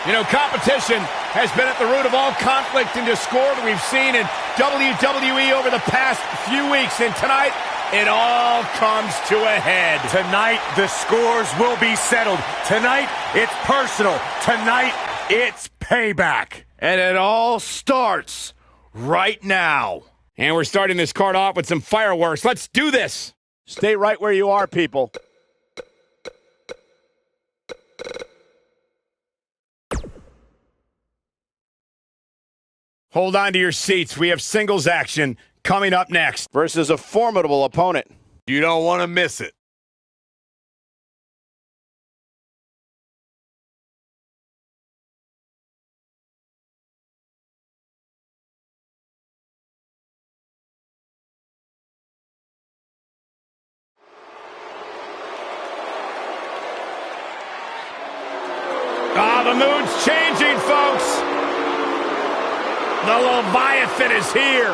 You know, competition has been at the root of all conflict and discord we've seen in WWE over the past few weeks. And tonight, it all comes to a head. Tonight, the scores will be settled. Tonight, it's personal. Tonight, it's payback. And it all starts right now. And we're starting this card off with some fireworks. Let's do this. Stay right where you are, people. Hold on to your seats. We have singles action coming up next. Versus a formidable opponent. You don't want to miss it. The mood's changing, folks. The Leviathan is here.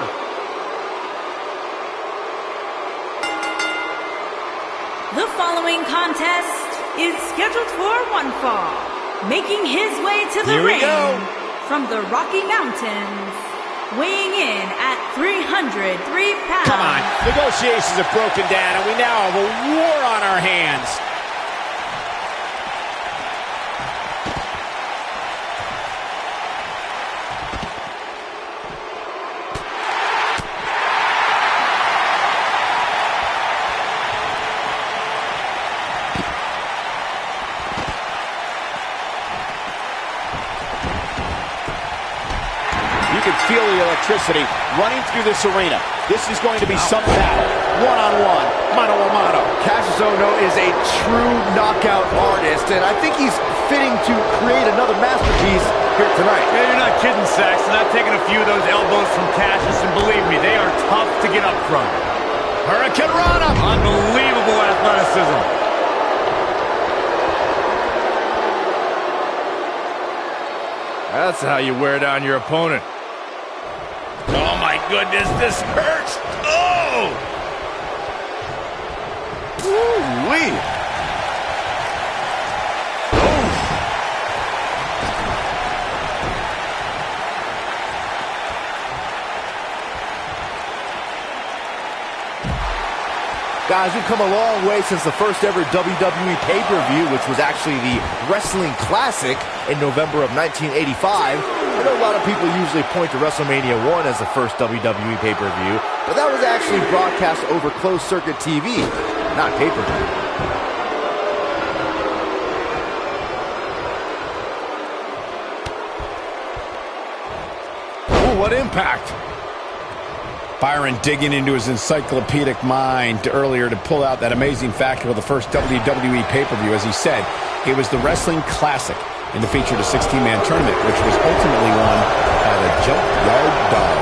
The following contest is scheduled for one fall. Making his way to the ring from the Rocky Mountains, weighing in at 303 pounds. Come on, negotiations have broken down and we now have a war on our hands. You can feel the electricity running through this arena. This is going to be some battle. One-on-one, mano-a-mano. Cassius Ohno is a true knockout artist, and I think he's fitting to create another masterpiece here tonight. Yeah, you're not kidding, Saxton. I've taken a few of those elbows from Cassius, and believe me, they are tough to get up from. Hurricane Rana. Unbelievable athleticism. That's how you wear down your opponent. Oh my goodness, this hurts. Oh! Woo-wee. Guys, we've come a long way since the first ever WWE pay-per-view, which was actually the Wrestling Classic in November of 1985. I know a lot of people usually point to WrestleMania 1 as the first WWE pay-per-view, but that was actually broadcast over closed-circuit TV, not pay-per-view. Ooh, what impact! Byron digging into his encyclopedic mind earlier to pull out that amazing fact of the first WWE pay-per-view. As he said, it was the Wrestling Classic, and it featured a 16-man tournament, which was ultimately won by the Junkyard Dog.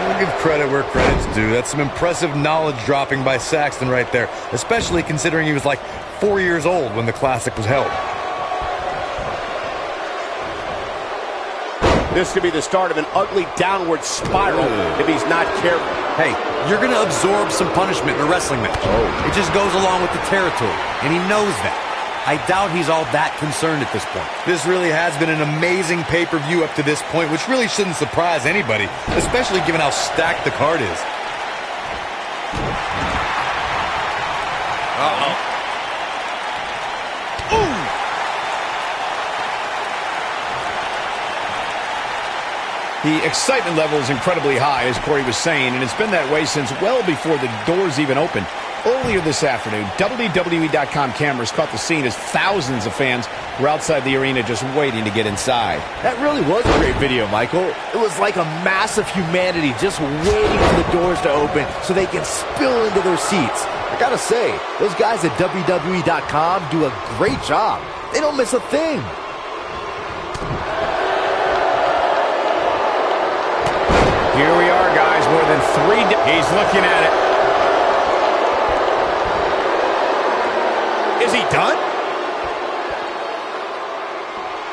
We'll give credit where credit's due. That's some impressive knowledge dropping by Saxton right there, especially considering he was like 4 years old when the Classic was held. This could be the start of an ugly downward spiral if he's not careful. Hey, you're going to absorb some punishment in a wrestling match. It just goes along with the territory, and he knows that. I doubt he's all that concerned at this point. This really has been an amazing pay-per-view up to this point, which really shouldn't surprise anybody, especially given how stacked the card is. Uh-oh. The excitement level is incredibly high, as Corey was saying, and it's been that way since well before the doors even opened. Earlier this afternoon, WWE.com cameras caught the scene as thousands of fans were outside the arena just waiting to get inside. That really was a great video, Michael. It was like a mass of humanity just waiting for the doors to open so they can spill into their seats. I gotta say, those guys at WWE.com do a great job. They don't miss a thing. Here we are, guys. More than 3 days. He's looking at it. Is he done?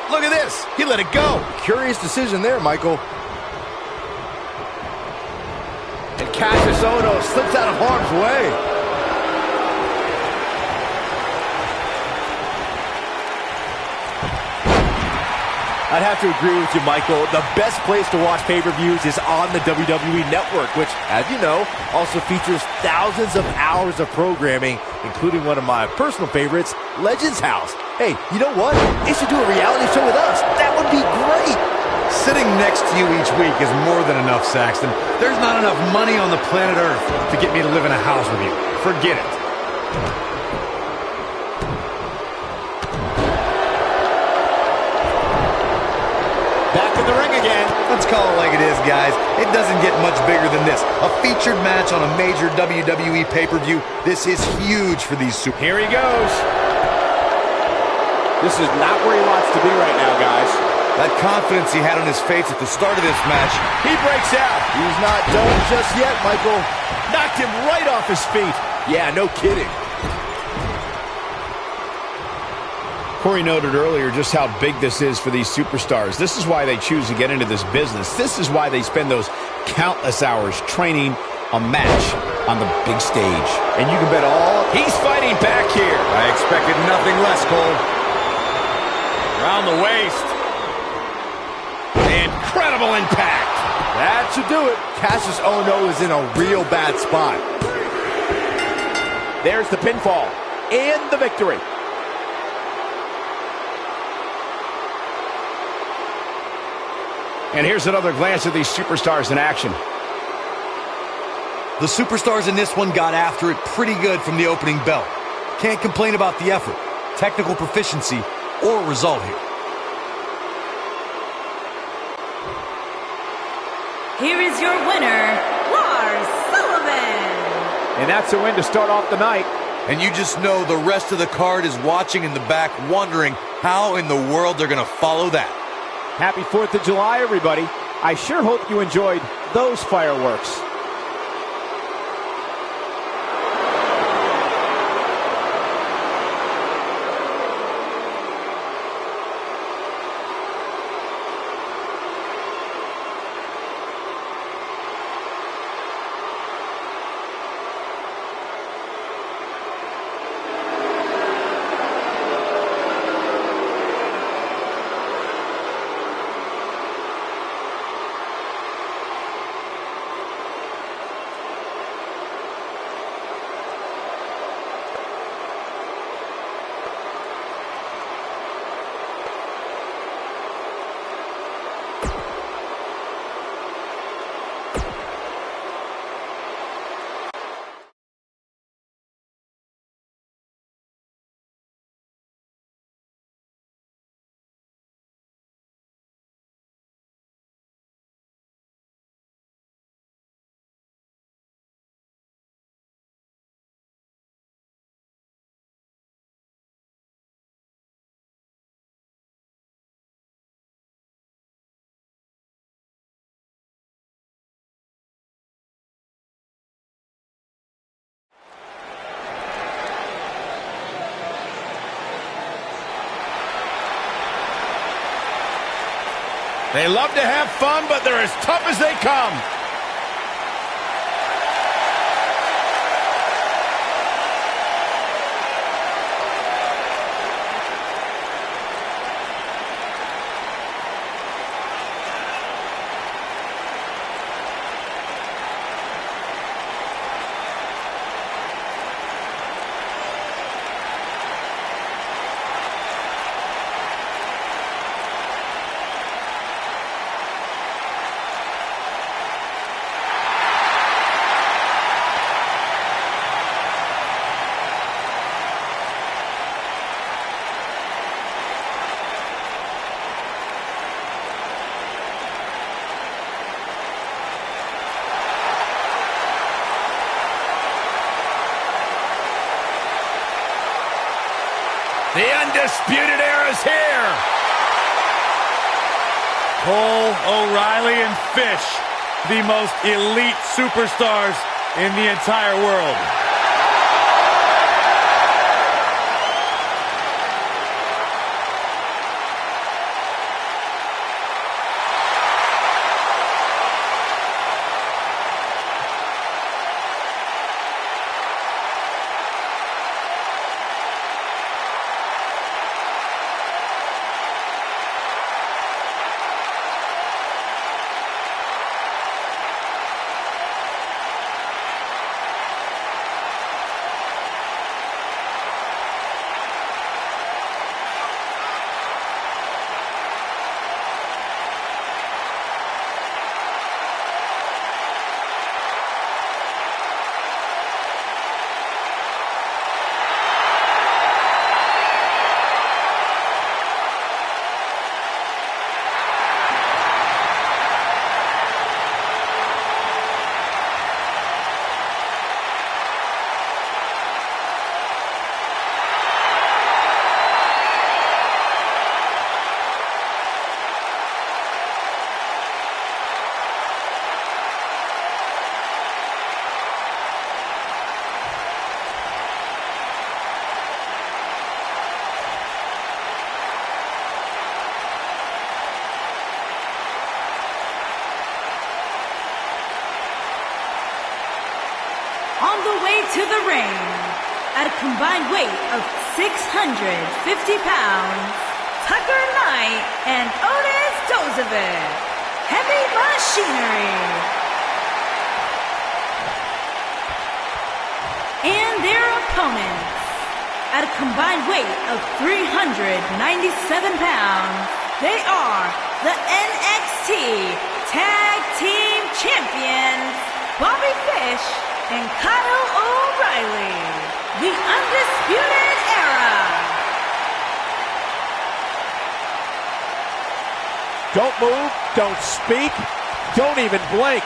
Look at this. He let it go. Curious decision there, Michael. And Cassius Ohno slips out of harm's way. I'd have to agree with you, Michael. The best place to watch pay-per-views is on the WWE Network, which, as you know, also features thousands of hours of programming, including one of my personal favorites, Legends House. Hey, you know what? They should do a reality show with us. That would be great. Sitting next to you each week is more than enough, Saxton. There's not enough money on the planet Earth to get me to live in a house with you. Forget it. Back in the ring again. Let's call it like it is, guys. It doesn't get much bigger than this. A featured match on a major WWE pay-per-view. This is huge for these super... Here he goes. This is not where he wants to be right now, guys. That confidence he had on his face at the start of this match. He breaks out. He's not done just yet, Michael. Knocked him right off his feet. Yeah, no kidding. Corey noted earlier just how big this is for these superstars. This is why they choose to get into this business. This is why they spend those countless hours training a match on the big stage. And you can bet all... He's fighting back here. I expected nothing less, Cole. Around the waist. Incredible impact. That should do it. Cassius Ohno is in a real bad spot. There's the pinfall and the victory. And here's another glance at these superstars in action. The superstars in this one got after it pretty good from the opening bell. Can't complain about the effort, technical proficiency, or result here. Here is your winner, Lars Sullivan. And that's a win to start off the night. And you just know the rest of the card is watching in the back, wondering how in the world they're going to follow that. Happy 4th of July, everybody. I sure hope you enjoyed those fireworks. They love to have fun, but they're as tough as they come. The Undisputed Era's here. Cole, O'Reilly, and Fish, the most elite superstars in the entire world. on the way to the ring, at a combined weight of 650 pounds, Tucker Knight and Otis Dozovic, Heavy Machinery. And their opponents, at a combined weight of 397 pounds, they are the NXT Tag Team Champions, Bobby Fish and Kyle O'Reilly, the Undisputed Era. Don't move, don't speak, don't even blink.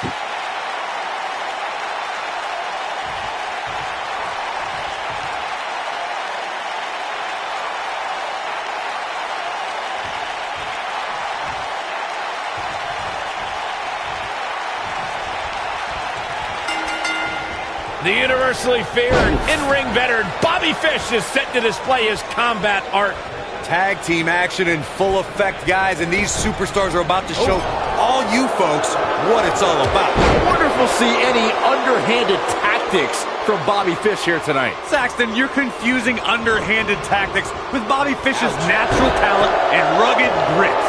The universally feared in-ring veteran Bobby Fish is set to display his combat art. Tag team action in full effect, guys, and these superstars are about to show all you folks what it's all about. I wonder if we'll see any underhanded tactics from Bobby Fish here tonight. Saxton, you're confusing underhanded tactics with Bobby Fish's natural talent and rugged grit.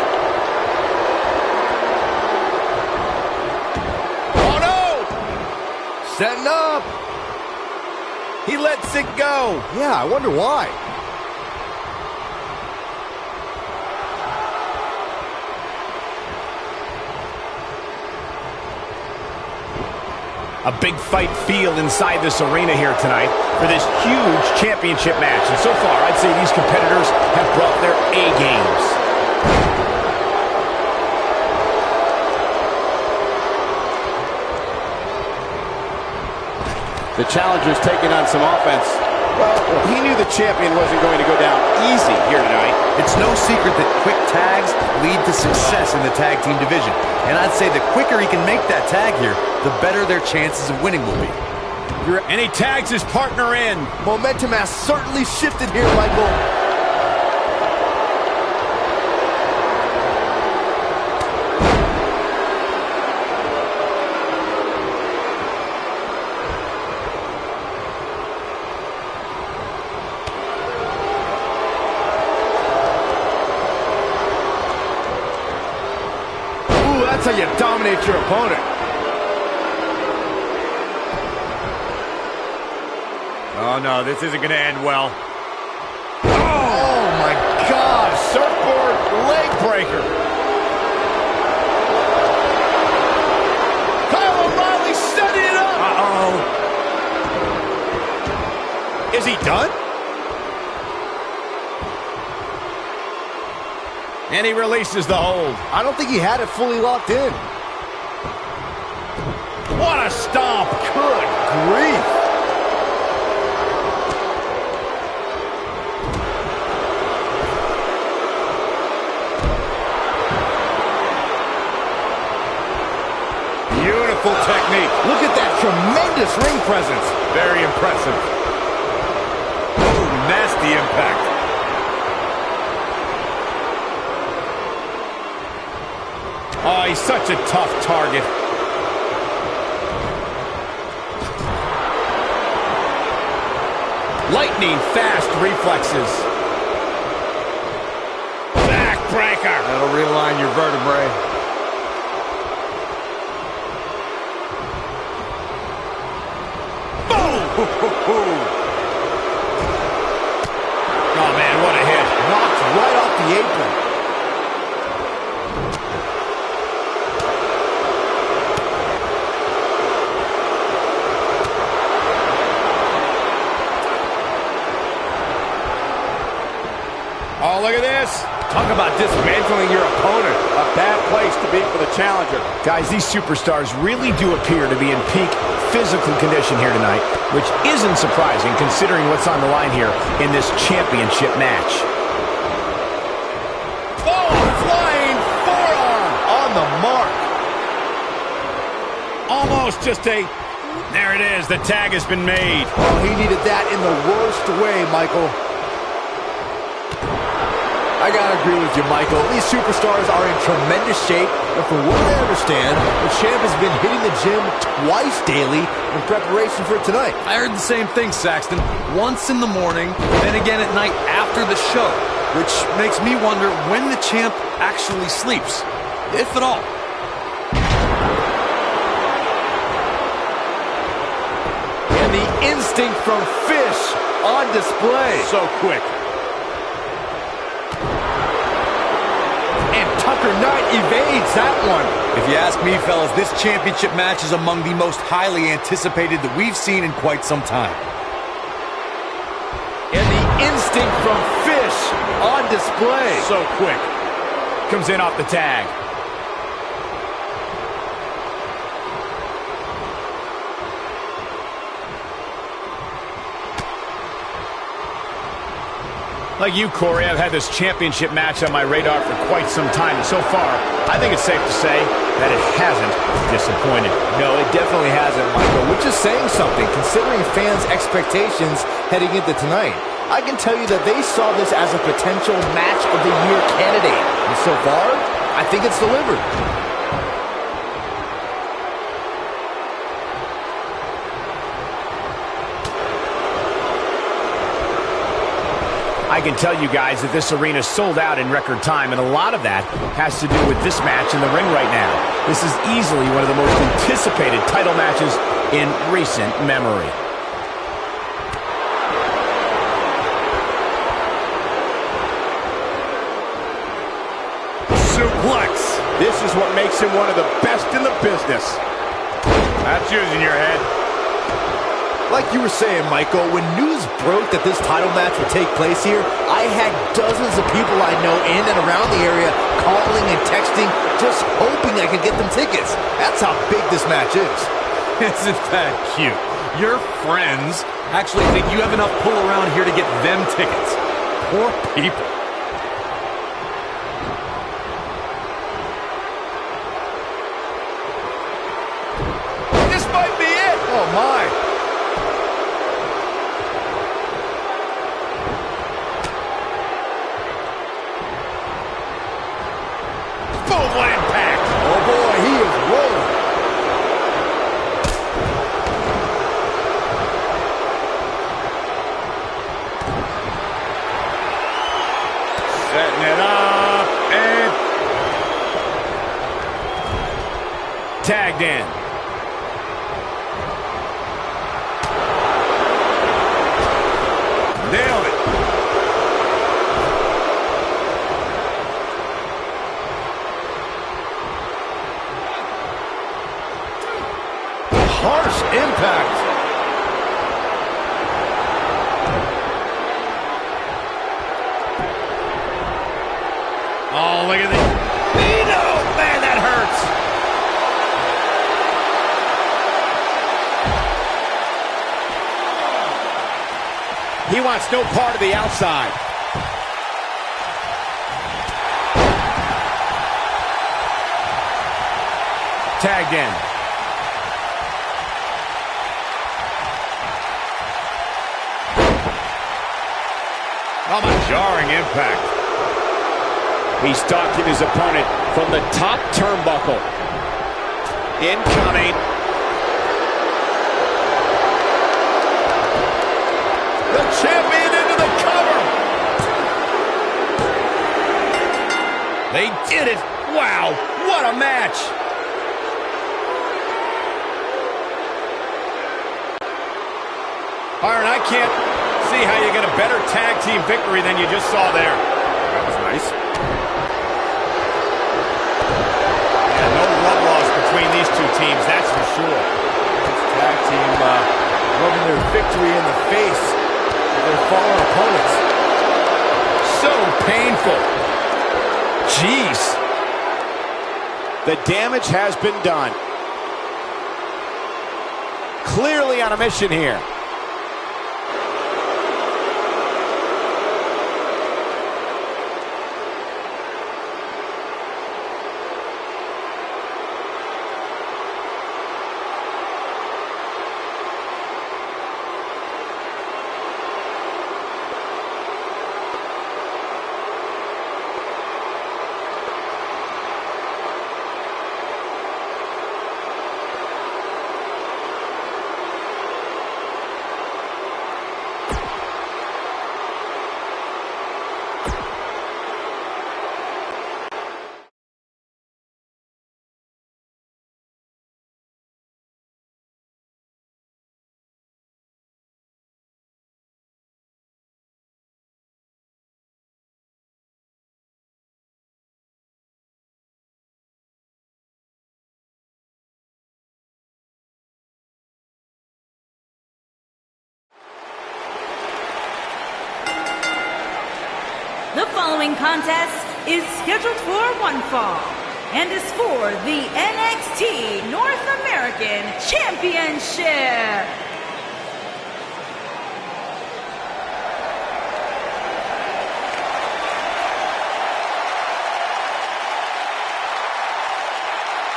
Oh no! Setting up. He lets it go. Yeah, I wonder why. A big fight feel inside this arena here tonight for this huge championship match. And so far, I'd say these competitors have brought their A games. The challenger's taking on some offense. Well, he knew the champion wasn't going to go down easy here tonight. It's no secret that quick tags lead to success in the tag team division. And I'd say the quicker he can make that tag here, the better their chances of winning will be. And he tags his partner in. Momentum has certainly shifted here, Michael. That's how you dominate your opponent. Oh no, this isn't going to end well. Oh my God, surfboard leg breaker. Kyle O'Reilly setting it up. Is he done? And he releases the hold. I don't think he had it fully locked in. What a stomp. Good grief. Beautiful technique. Look at that tremendous ring presence. Very impressive. Oh, nasty impact. Oh, he's such a tough target. Lightning fast reflexes. Backbreaker. That'll realign your vertebrae. Boom! Oh, man, what a hit. Knocked right off the apron. Oh, look at this. Talk about dismantling your opponent. A bad place to be for the challenger. Guys, these superstars really do appear to be in peak physical condition here tonight, which isn't surprising considering what's on the line here in this championship match. Oh, flying forearm on the mark. Almost just a... There it is. The tag has been made. Oh, he needed that in the worst way, Michael. I gotta agree with you, Michael. These superstars are in tremendous shape, And from what I understand, the champ has been hitting the gym twice daily in preparation for tonight. I heard the same thing, Saxton. Once in the morning, then again at night after the show, which makes me wonder when the champ actually sleeps, if at all. And the instinct from Fish on display. So quick. And Tucker Knight evades that one. If you ask me, fellas, this championship match is among the most highly anticipated that we've seen in quite some time. And the instinct from Fish on display. So quick. Comes in off the tag. Like you, Corey, I've had this championship match on my radar for quite some time. And so far, I think it's safe to say that it hasn't disappointed. No, it definitely hasn't, Michael, which is saying something, considering fans' expectations heading into tonight. I can tell you that they saw this as a potential match of the year candidate. And so far, I think it's delivered. I can tell you guys that this arena sold out in record time, and a lot of that has to do with this match in the ring right now. This is easily one of the most anticipated title matches in recent memory. Suplex. This is what makes him one of the best in the business. That's using your head. Like you were saying, Michael, when news broke that this title match would take place here, I had dozens of people I know in and around the area calling and texting, just hoping I could get them tickets. That's how big this match is. Isn't that cute? Your friends actually think you have enough pull around here to get them tickets. Poor people. This might be it. Oh, my. What impact. Oh, boy, he is rolling. Setting it up and Tagged in. nailed it. Harsh impact. Oh, look at this. Nino! Man, that hurts. He wants no part of the outside. Tagged in. Oh, my jarring impact. He's stalking his opponent from the top turnbuckle. Incoming. The champion into the cover. They did it. Wow, what a match. Byron, I can't see how you get a better tag team victory than you just saw there. That was nice. Yeah, no love lost between these two teams, that's for sure. This tag team rubbing their victory in the face of their fallen opponents. So painful. Jeez. The damage has been done. Clearly on a mission here. following contest is scheduled for one fall and is for the NXT North American Championship.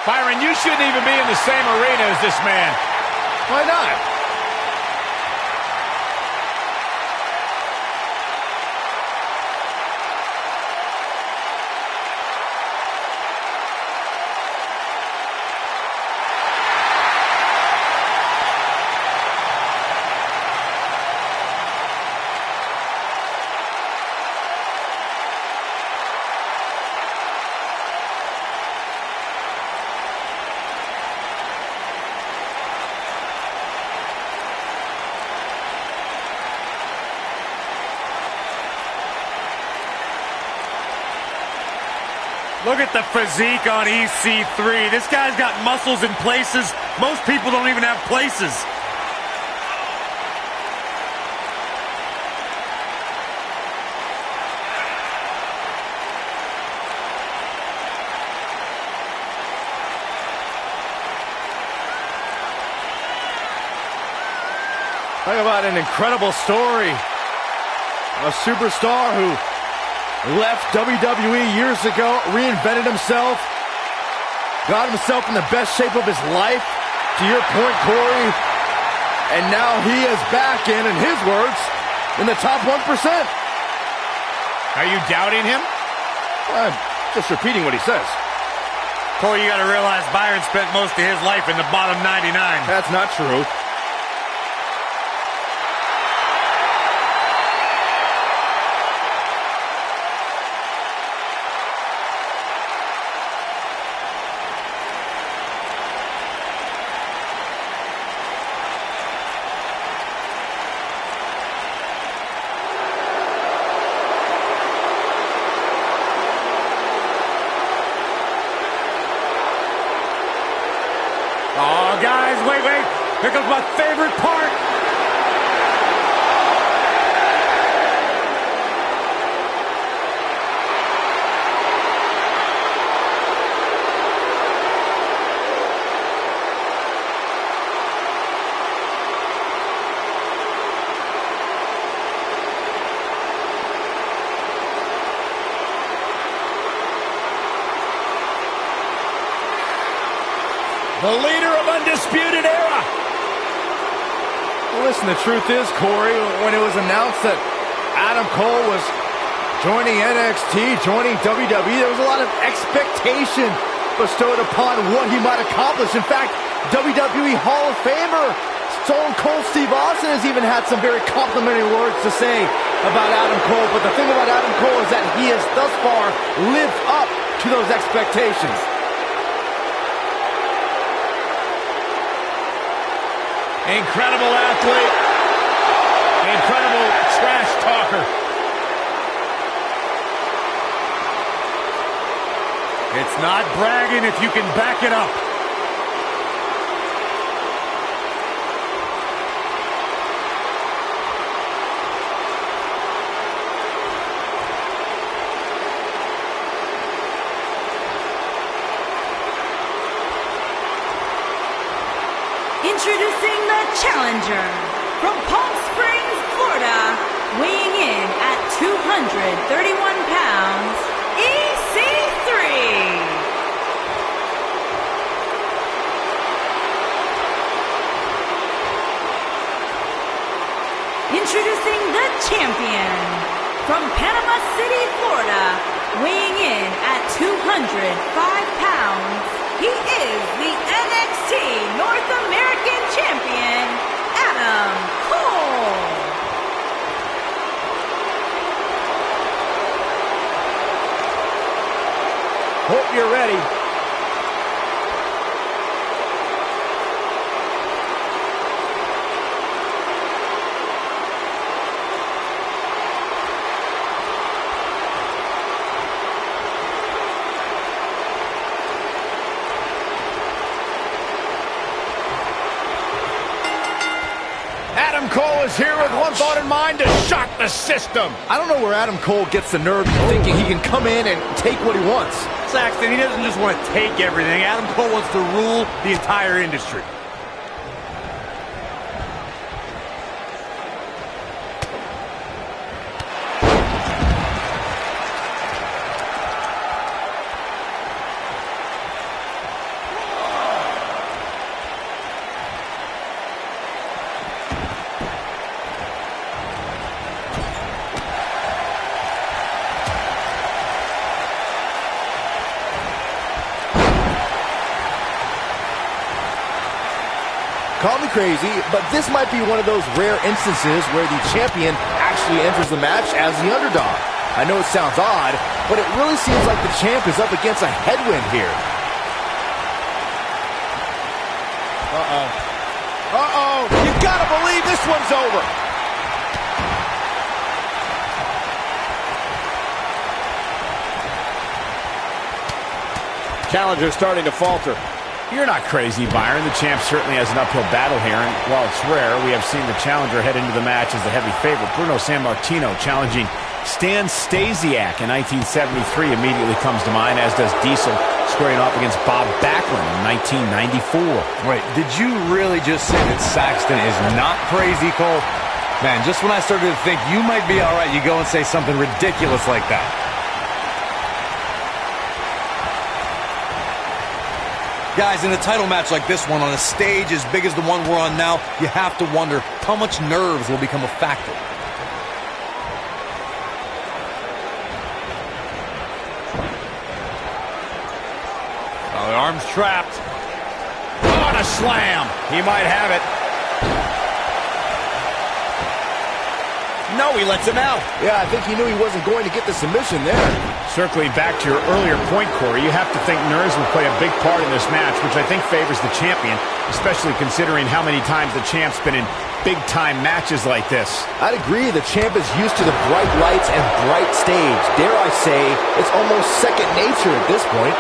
Byron, you shouldn't even be in the same arena as this man. Why not? Look at the physique on EC3. This guy's got muscles in places most people don't even have places. Talk about an incredible story. A superstar who left WWE years ago, reinvented himself, got himself in the best shape of his life, to your point, Corey, and now he is back in his words, in the top 1%. Are you doubting him? I'm just repeating what he says. Corey, you got to realize Byron spent most of his life in the bottom 99. That's not true. Oh, guys, wait. Here comes my favorite part. The leader of Undisputed Era. Well, listen, the truth is, Corey, when it was announced that Adam Cole was joining NXT, joining WWE, there was a lot of expectation bestowed upon what he might accomplish. In fact, WWE Hall of Famer Stone Cold Steve Austin has even had some very complimentary words to say about Adam Cole. But the thing about Adam Cole is that he has thus far lived up to those expectations. Incredible athlete. Incredible trash talker. It's not bragging if you can back it up. Introducing the challenger from Palm Springs, Florida, weighing in at 231 pounds, EC3. Introducing the champion from Panama City, Florida, weighing in at 205 pounds, he is the NXT North American Champion, Adam Cole. Hope you're ready. Cole is here with one thought in mind: to shock the system. I don't know where Adam Cole gets the nerve thinking he can come in and take what he wants. Saxton, he doesn't just want to take everything. Adam Cole wants to rule the entire industry. Call me crazy, but this might be one of those rare instances where the champion actually enters the match as the underdog. I know it sounds odd, but it really seems like the champ is up against a headwind here. You gotta believe this one's over. Challenger starting to falter. You're not crazy, Byron. The champ certainly has an uphill battle here, and while it's rare, we have seen the challenger head into the match as the heavy favorite. Bruno Sammartino challenging Stan Stasiak in 1973 immediately comes to mind, as does Diesel squaring off against Bob Backlund in 1994. Wait, did you really just say that Saxton is not crazy, Cole? Man, just when I started to think you might be all right, you go and say something ridiculous like that. Guys, in a title match like this one, on a stage as big as the one we're on now, you have to wonder how much nerves will become a factor. Oh, the arm's trapped. What a slam! He might have it. No, he lets him out. Yeah, I think he knew he wasn't going to get the submission there. Circling back to your earlier point, Corey, you have to think nerves will play a big part in this match, which I think favors the champion, especially considering how many times the champ's been in big-time matches like this. I'd agree, the champ is used to the bright lights and bright stage. Dare I say, it's almost second nature at this point.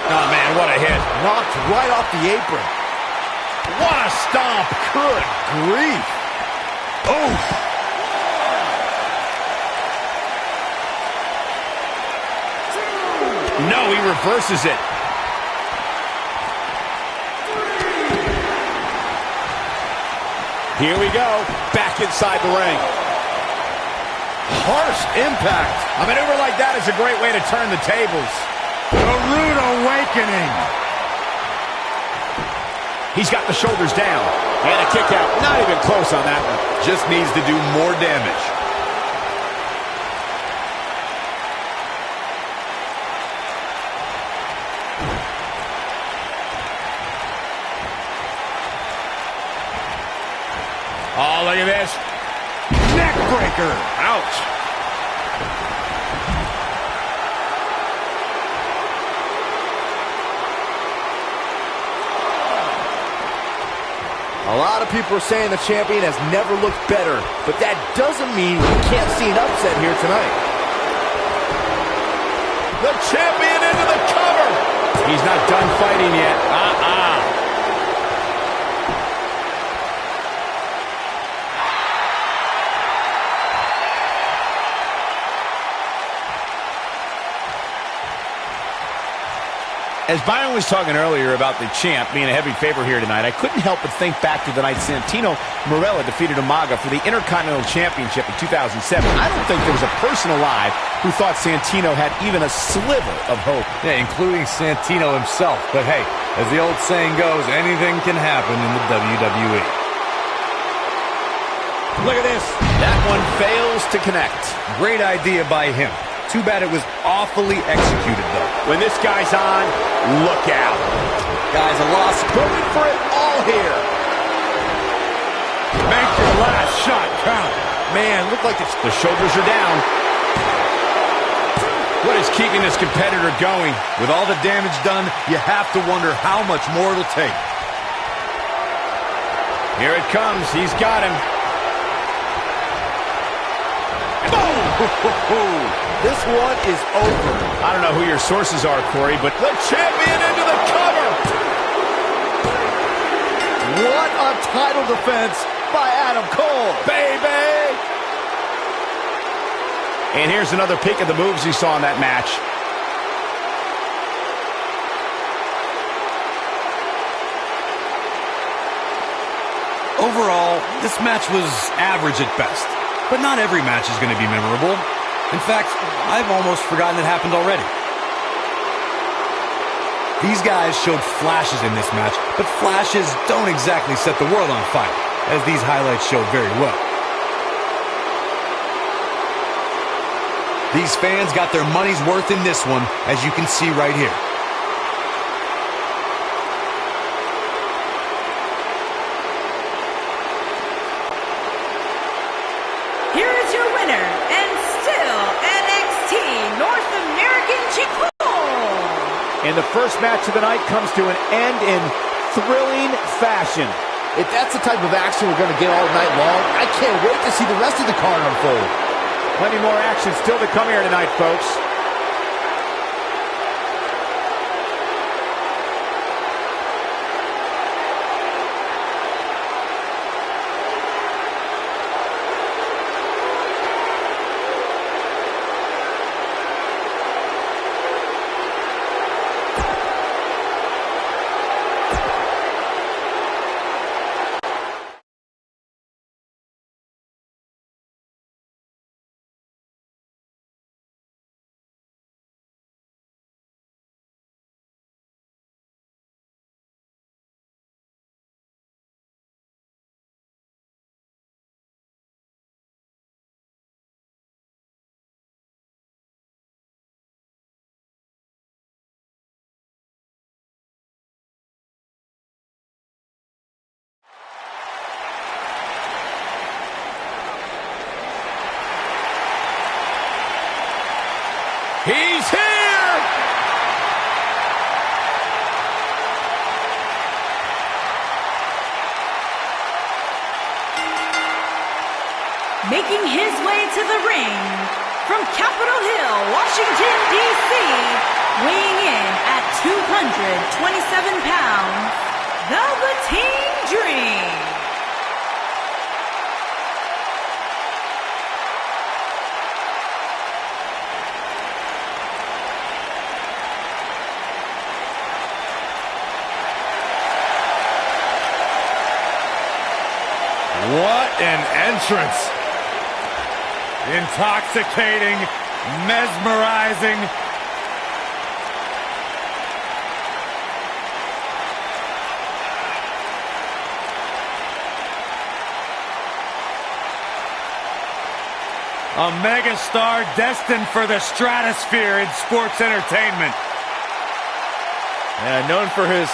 Oh, man, what a hit. Knocked right off the apron. What a stomp. Good grief. Oof. No, he reverses it. Here we go. Back inside the ring. Harsh impact. A maneuver like that is a great way to turn the tables. A rude awakening. He's got the shoulders down. And a kick out. Not even close on that one. Just needs to do more damage. Oh, look at this. Neck breaker. Ouch. A lot of people are saying the champion has never looked better, but that doesn't mean we can't see an upset here tonight. The champion into the cover. He's not done fighting yet. As Byron was talking earlier about the champ being a heavy favorite here tonight, I couldn't help but think back to the night Santino Marella defeated Umaga for the Intercontinental Championship in 2007. I don't think there was a person alive who thought Santino had even a sliver of hope. Yeah, including Santino himself. But hey, as the old saying goes, anything can happen in the WWE. Look at this. That one fails to connect. Great idea by him. Too bad it was awfully executed, though. When this guy's on, look out. Guys, a loss. Going for it all here. Make your last shot count. Man, look like The shoulders are down. What is keeping this competitor going? With all the damage done, you have to wonder how much more it'll take. Here it comes. He's got him. This one is over. I don't know who your sources are, Corey, but The champion into the cover. What a title defense by Adam Cole. baby! And here's another peek at the moves he saw in that match. Overall, this match was average at best, but not every match is going to be memorable. In fact, I've almost forgotten it happened already. These guys showed flashes in this match, but flashes don't exactly set the world on fire, as these highlights showed very well. These fans got their money's worth in this one, as you can see right here. Here is your winner, and still NXT North American Champion. And the first match of the night comes to an end in thrilling fashion. If that's the type of action we're going to get all night long, I can't wait to see the rest of the card unfold. Plenty more action still to come here tonight, folks. He's here! Making his way to the ring from Capitol Hill, Washington, D.C., weighing in at 227 pounds, Velveteen Dream. What an entrance! Intoxicating, mesmerizing. A megastar destined for the stratosphere in sports entertainment. Yeah, known for his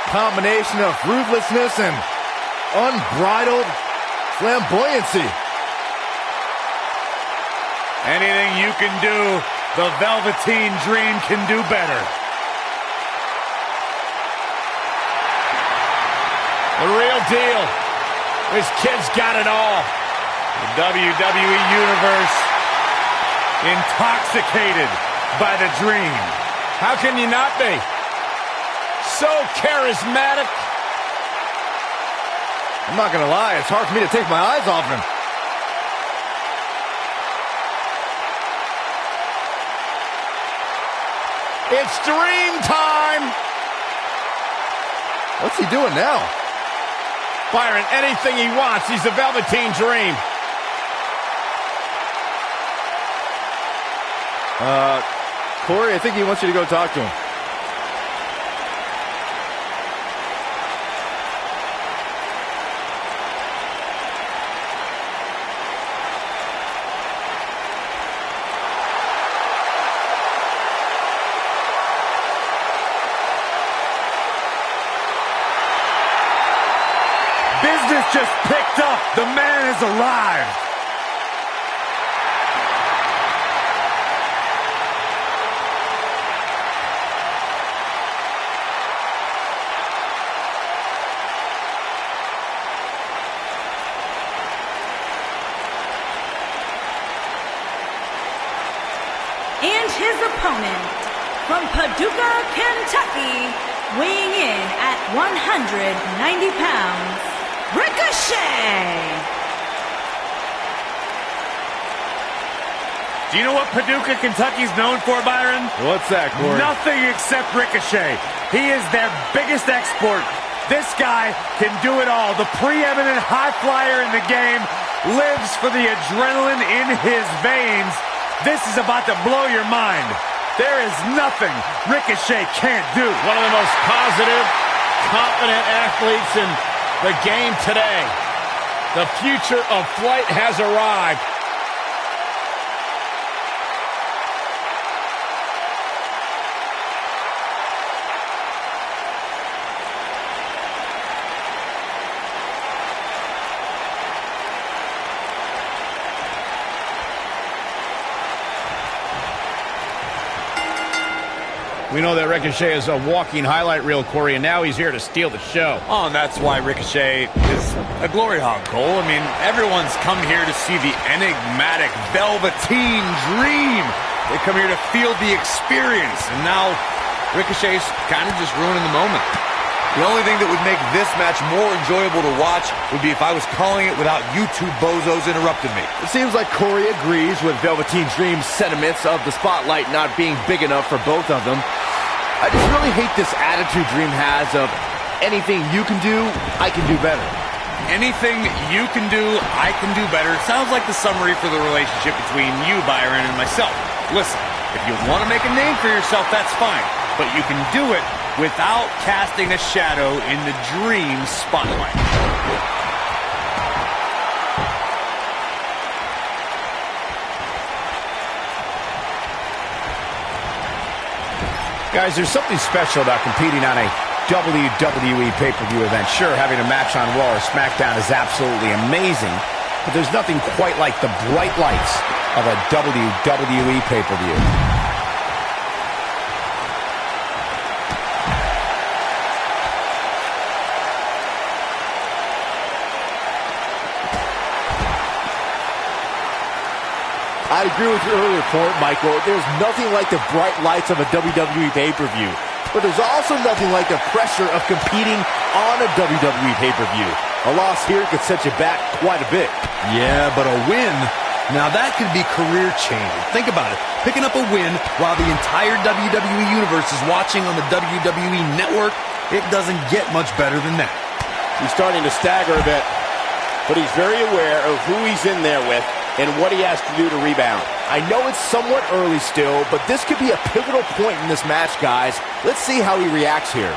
combination of ruthlessness and unbridled flamboyancy. Anything you can do, the Velveteen Dream can do better. The real deal. This kid's got it all. The WWE Universe intoxicated by the Dream. How can you not be? So charismatic. I'm not going to lie, it's hard for me to take my eyes off him. It's Dream time! What's he doing now? Byron, anything he wants, he's the Velveteen Dream. Corey, I think he wants you to go talk to him. Business just picked up. The man is alive. his opponent, from Paducah, Kentucky, weighing in at 190 pounds, Ricochet! Do you know what Paducah, Kentucky's known for, Byron? What's that, Corey? Nothing except Ricochet. He is their biggest export. This guy can do it all. The preeminent high flyer in the game lives for the adrenaline in his veins. This is about to blow your mind. There is nothing Ricochet can't do. One of the most positive, confident athletes in the game today. The future of flight has arrived. We know that Ricochet is a walking highlight reel, Corey, and now he's here to steal the show. Oh, and that's why Ricochet is a glory hog, Cole. I mean, everyone's come here to see the enigmatic Velveteen Dream. They come here to feel the experience, and now Ricochet's kind of just ruining the moment. The only thing that would make this match more enjoyable to watch would be if I was calling it without you two bozos interrupting me. It seems like Corey agrees with Velveteen Dream's sentiments of the spotlight not being big enough for both of them. I just really hate this attitude Dream has of anything you can do, I can do better. Anything you can do, I can do better. Sounds like the summary for the relationship between you, Byron, and myself. Listen, if you want to make a name for yourself, that's fine. But you can do it without casting a shadow in the Dream spotlight. Guys, there's something special about competing on a WWE pay-per-view event. Sure, having a match on Raw or SmackDown is absolutely amazing, but there's nothing quite like the bright lights of a WWE pay-per-view. I agree with your earlier point, Michael. There's nothing like the bright lights of a WWE pay-per-view. But there's also nothing like the pressure of competing on a WWE pay-per-view. A loss here could set you back quite a bit. Yeah, but a win, now that could be career-changing. Think about it. Picking up a win while the entire WWE Universe is watching on the WWE Network, it doesn't get much better than that. He's starting to stagger a bit, but he's very aware of who he's in there with and what he has to do to rebound. I know it's somewhat early still, but this could be a pivotal point in this match, guys. Let's see how he reacts here.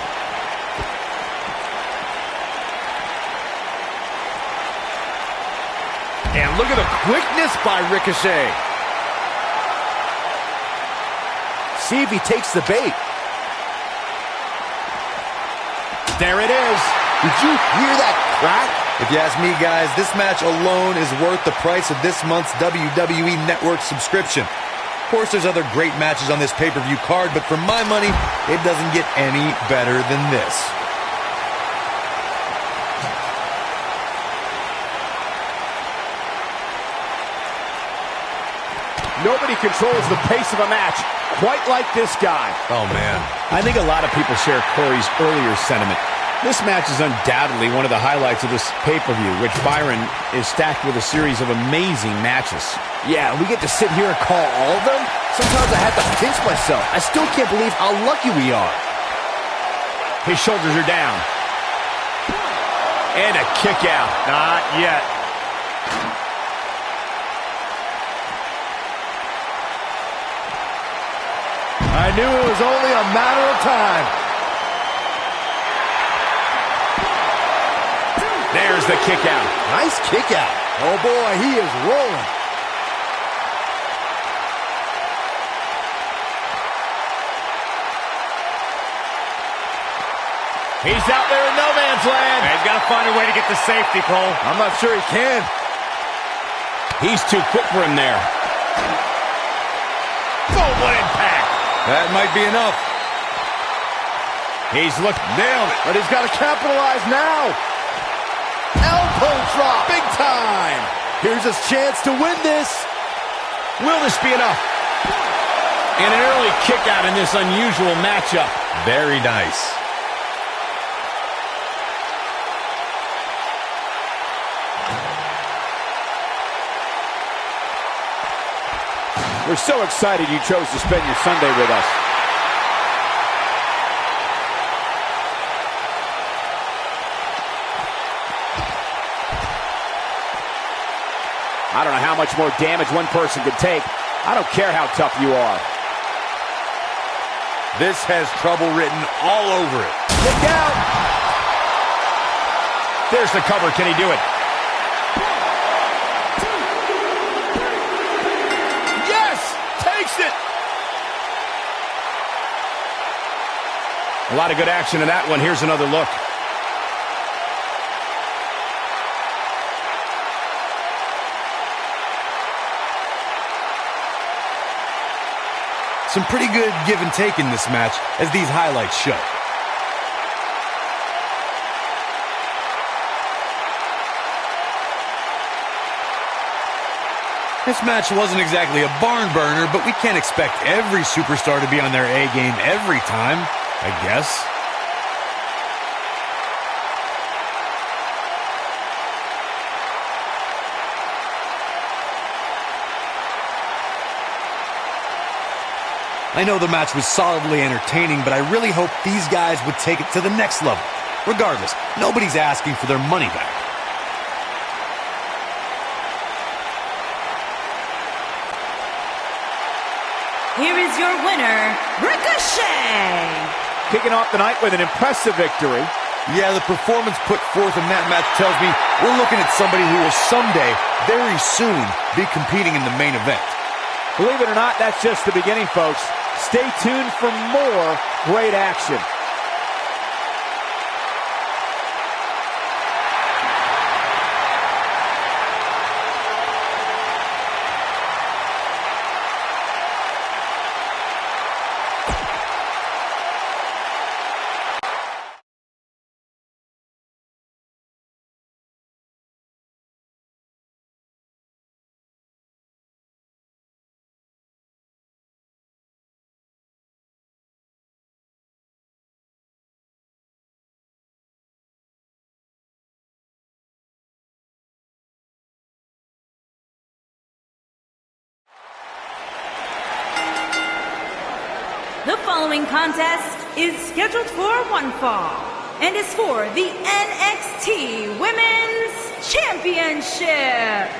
And look at the quickness by Ricochet. See if he takes the bait. There it is. Did you hear that crack? If you ask me, guys, this match alone is worth the price of this month's WWE Network subscription. Of course, there's other great matches on this pay-per-view card, but for my money, it doesn't get any better than this. Nobody controls the pace of a match quite like this guy. Oh, man. I think a lot of people share Corey's earlier sentiment. This match is undoubtedly one of the highlights of this pay-per-view, which Byron is stacked with a series of amazing matches. Yeah, we get to sit here and call all of them. Sometimes I have to pinch myself. I still can't believe how lucky we are. His shoulders are down. And a kick out. Not yet. I knew it was only a matter of time. There's the kick out. Nice kick out. Oh boy, he is rolling. He's out there in no man's land. They've got to find a way to get to safety, Cole. I'm not sure he can. He's too quick for him there. Oh, what impact. That might be enough. He's nailed it. But he's got to capitalize now. Elbow drop. Big time. Here's his chance to win this. Will this be enough? And an early kick out in this unusual matchup. Very nice. We're so excited you chose to spend your Sunday with us. I don't know how much more damage one person could take. I don't care how tough you are. This has trouble written all over it. Look out! There's the cover. Can he do it? Yes! Takes it! A lot of good action in that one. Here's another look. Some pretty good give and take in this match, as these highlights show. This match wasn't exactly a barn burner, but we can't expect every superstar to be on their A game every time, I guess. I know the match was solidly entertaining, but I really hope these guys would take it to the next level. Regardless, nobody's asking for their money back. Here is your winner, Ricochet. Kicking off the night with an impressive victory. Yeah, the performance put forth in that match tells me we're looking at somebody who will someday, very soon, be competing in the main event. Believe it or not, that's just the beginning, folks. Stay tuned for more great action. The following contest is scheduled for one fall and is for the NXT Women's Championship.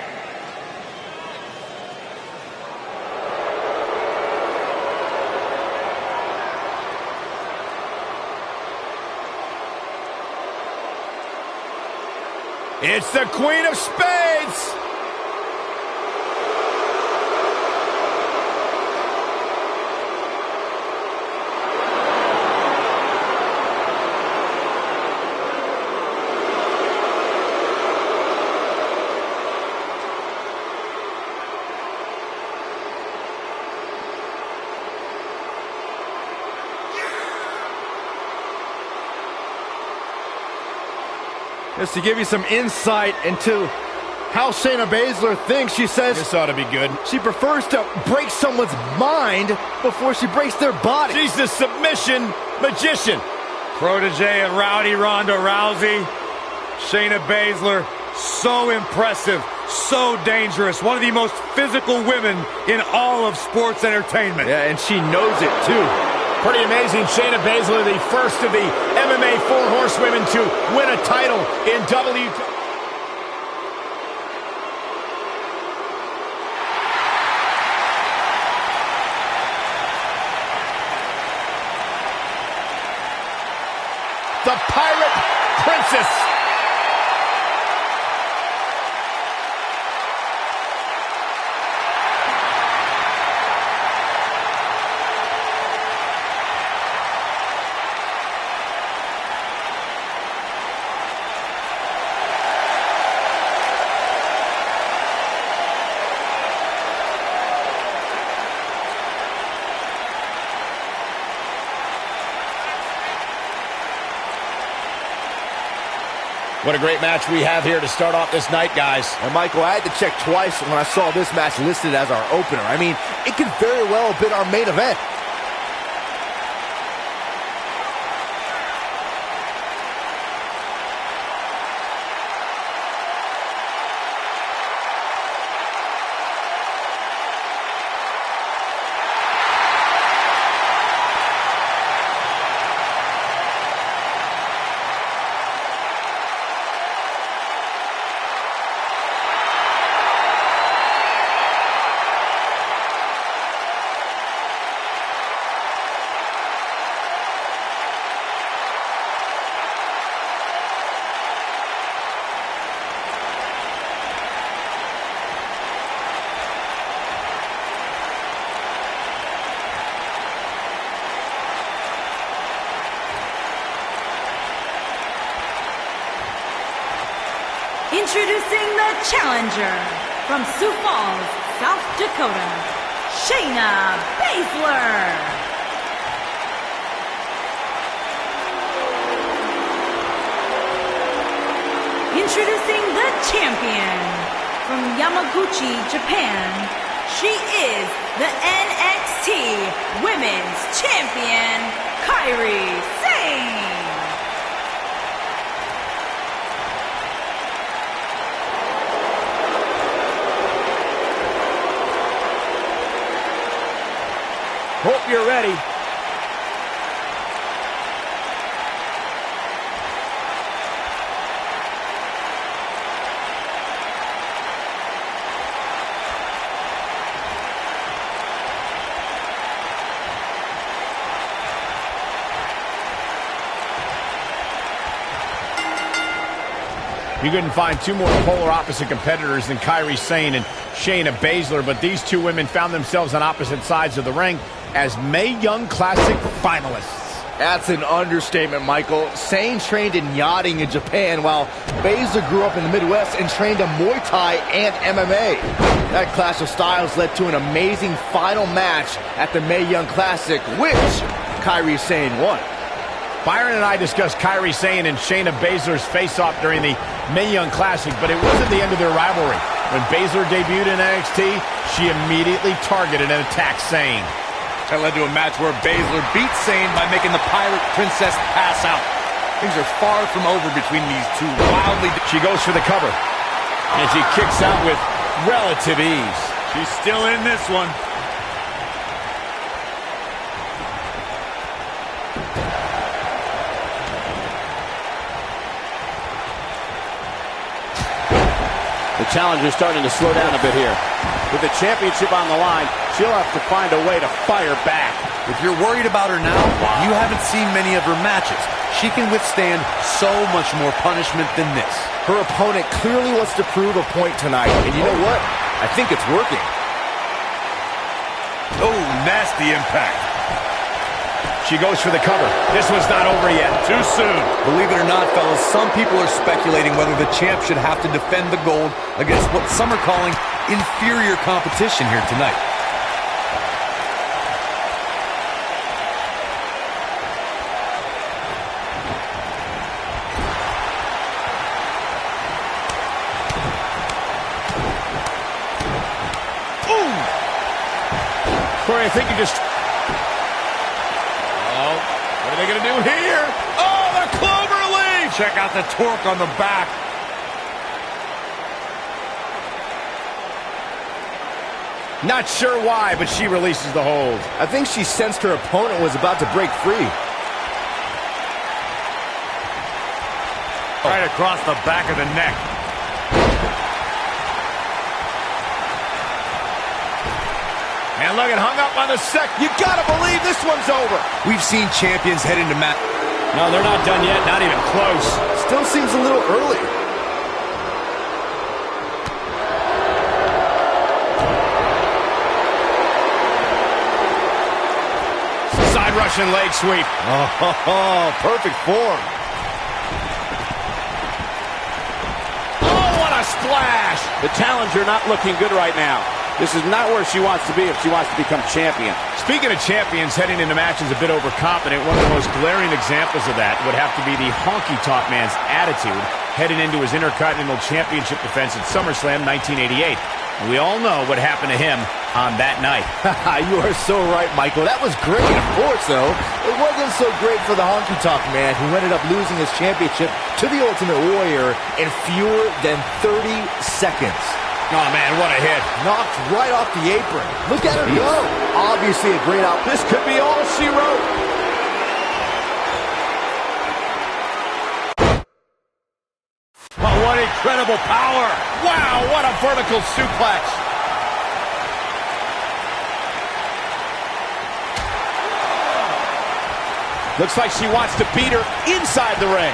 It's the Queen of Spades. Just to give you some insight into how Shayna Baszler thinks, she says This ought to be good. she prefers to break someone's mind before she breaks their body. She's the submission magician. Protege of Rowdy Ronda Rousey. Shayna Baszler, so impressive, so dangerous. One of the most physical women in all of sports entertainment. Yeah, and she knows it too. Pretty amazing. Shayna Baszler, the first of the MMA Four Horsewomen to win a title in WWE. The Pirate Princess. What a great match we have here to start off this night, guys. And Michael, I had to check twice when I saw this match listed as our opener. I mean, it could very well have been our main event. Introducing the challenger from Sioux Falls, South Dakota, Shayna Baszler. Introducing the champion from Yamaguchi, Japan. She is the NXT Women's Champion, Kairi Sane. Hope you're ready. You couldn't find two more polar opposite competitors than Kairi Sane and Shayna Baszler, but these two women found themselves on opposite sides of the ring as Mae Young Classic finalists. That's an understatement, Michael. Sane trained in yachting in Japan, while Baszler grew up in the Midwest and trained in Muay Thai and MMA. That clash of styles led to an amazing final match at the Mae Young Classic, which Kairi Sane won. Byron and I discussed Kairi Sane and Shayna Baszler's face-off during the Mae Young Classic, but it wasn't the end of their rivalry. When Baszler debuted in NXT, she immediately targeted and attacked Sane. That led to a match where Baszler beat Sane by making the Pirate Princess pass out. Things are far from over between these two wildly... She goes for the cover, and she kicks out with relative ease. She's still in this one. The challenger's starting to slow down a bit here. With the championship on the line, she'll have to find a way to fire back. If you're worried about her now, you haven't seen many of her matches. She can withstand so much more punishment than this. Her opponent clearly wants to prove a point tonight, and you know what? I think it's working. Oh, nasty impact. She goes for the cover. This one's not over yet. Too soon. Believe it or not, fellas, some people are speculating whether the champ should have to defend the gold against what some are calling inferior competition here tonight. Ooh! Corey, I think you just... What are they going to do here? Oh, the clover leaf! Check out the torque on the back. Not sure why, but she releases the hold. I think she sensed her opponent was about to break free. Right across the back of the neck. And look, it hung up on the second. You gotta believe this one's over. We've seen champions head into match. No, they're not done yet. Not even close. Still seems a little early. Side Russian leg sweep. Oh, perfect form. Oh, what a splash. The challenger not looking good right now. This is not where she wants to be if she wants to become champion. Speaking of champions, heading into matches a bit overconfident, one of the most glaring examples of that would have to be the honky-tonk man's attitude heading into his Intercontinental Championship defense at SummerSlam 1988. We all know what happened to him on that night. You are so right, Michael. That was great, of course, though. It wasn't so great for the honky-tonk man, who ended up losing his championship to the Ultimate Warrior in fewer than 30 seconds. Oh, man, what a hit. Knocked right off the apron. Look at her go. Obviously a great out. This could be all she wrote. Oh, what incredible power. Wow, what a vertical suplex. Looks like she wants to beat her inside the ring.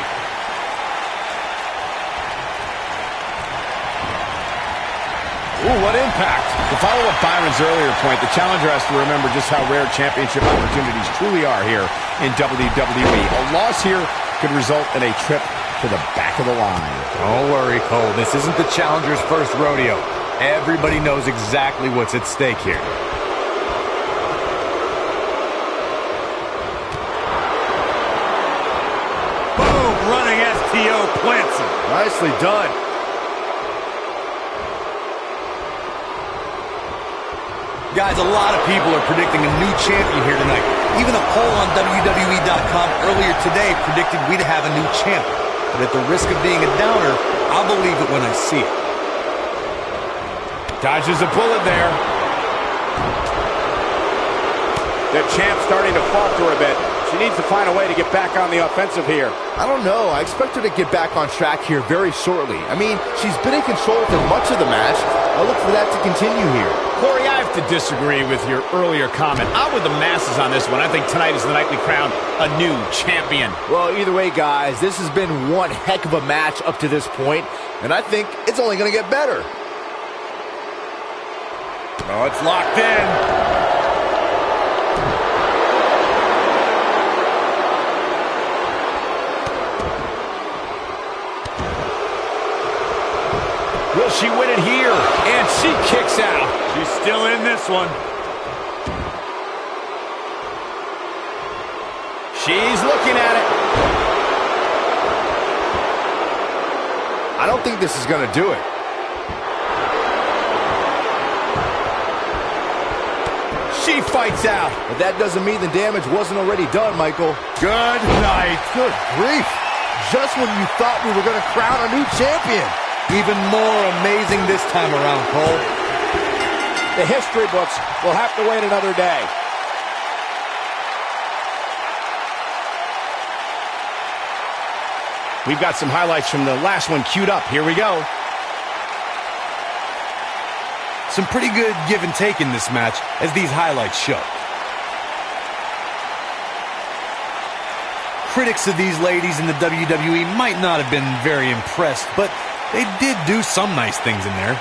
Ooh, what impact. To follow up Byron's earlier point, the challenger has to remember just how rare championship opportunities truly are here in WWE. A loss here could result in a trip to the back of the line. Don't worry, Cole. This isn't the challenger's first rodeo. Everybody knows exactly what's at stake here. Boom, running STO plants him. Nicely done. Guys, a lot of people are predicting a new champion here tonight. Even a poll on WWE.com earlier today predicted we'd have a new champ. But at the risk of being a downer, I'll believe it when I see it. Dodges a bullet there. The champ's starting to falter a bit. She needs to find a way to get back on the offensive here. I don't know. I expect her to get back on track here very shortly. I mean, she's been in control for much of the match. I'll look for that to continue here. Corey, I have to disagree with your earlier comment. I'm with the masses on this one. I think tonight is the night we crown a new champion. Well, either way, guys, this has been one heck of a match up to this point, and I think it's only going to get better. Oh, it's locked in. Will she win it here? And she kicks out. She's still in this one. She's looking at it. I don't think this is going to do it. She fights out. But that doesn't mean the damage wasn't already done, Michael. Good night. Good grief. Just when you thought we were going to crown a new champion. Even more amazing this time around, Cole. The history books will have to wait another day. We've got some highlights from the last one queued up. Here we go. Some pretty good give and take in this match, as these highlights show. Critics of these ladies in the WWE might not have been very impressed, but they did do some nice things in there.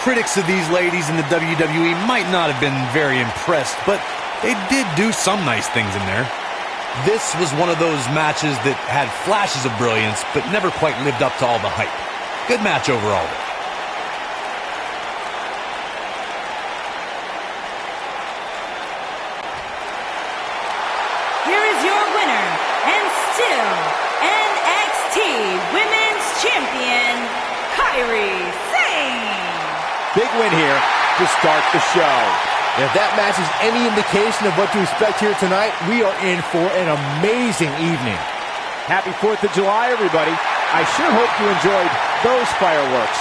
Critics of these ladies in the WWE might not have been very impressed, but they did do some nice things in there. This was one of those matches that had flashes of brilliance, but never quite lived up to all the hype. Good match overall. Here is your winner, and still NXT Women's Champion, Kairi Sane. Big win here to start the show. And if that match is any indication of what to expect here tonight, we are in for an amazing evening. Happy 4th of July, everybody. I sure hope you enjoyed those fireworks.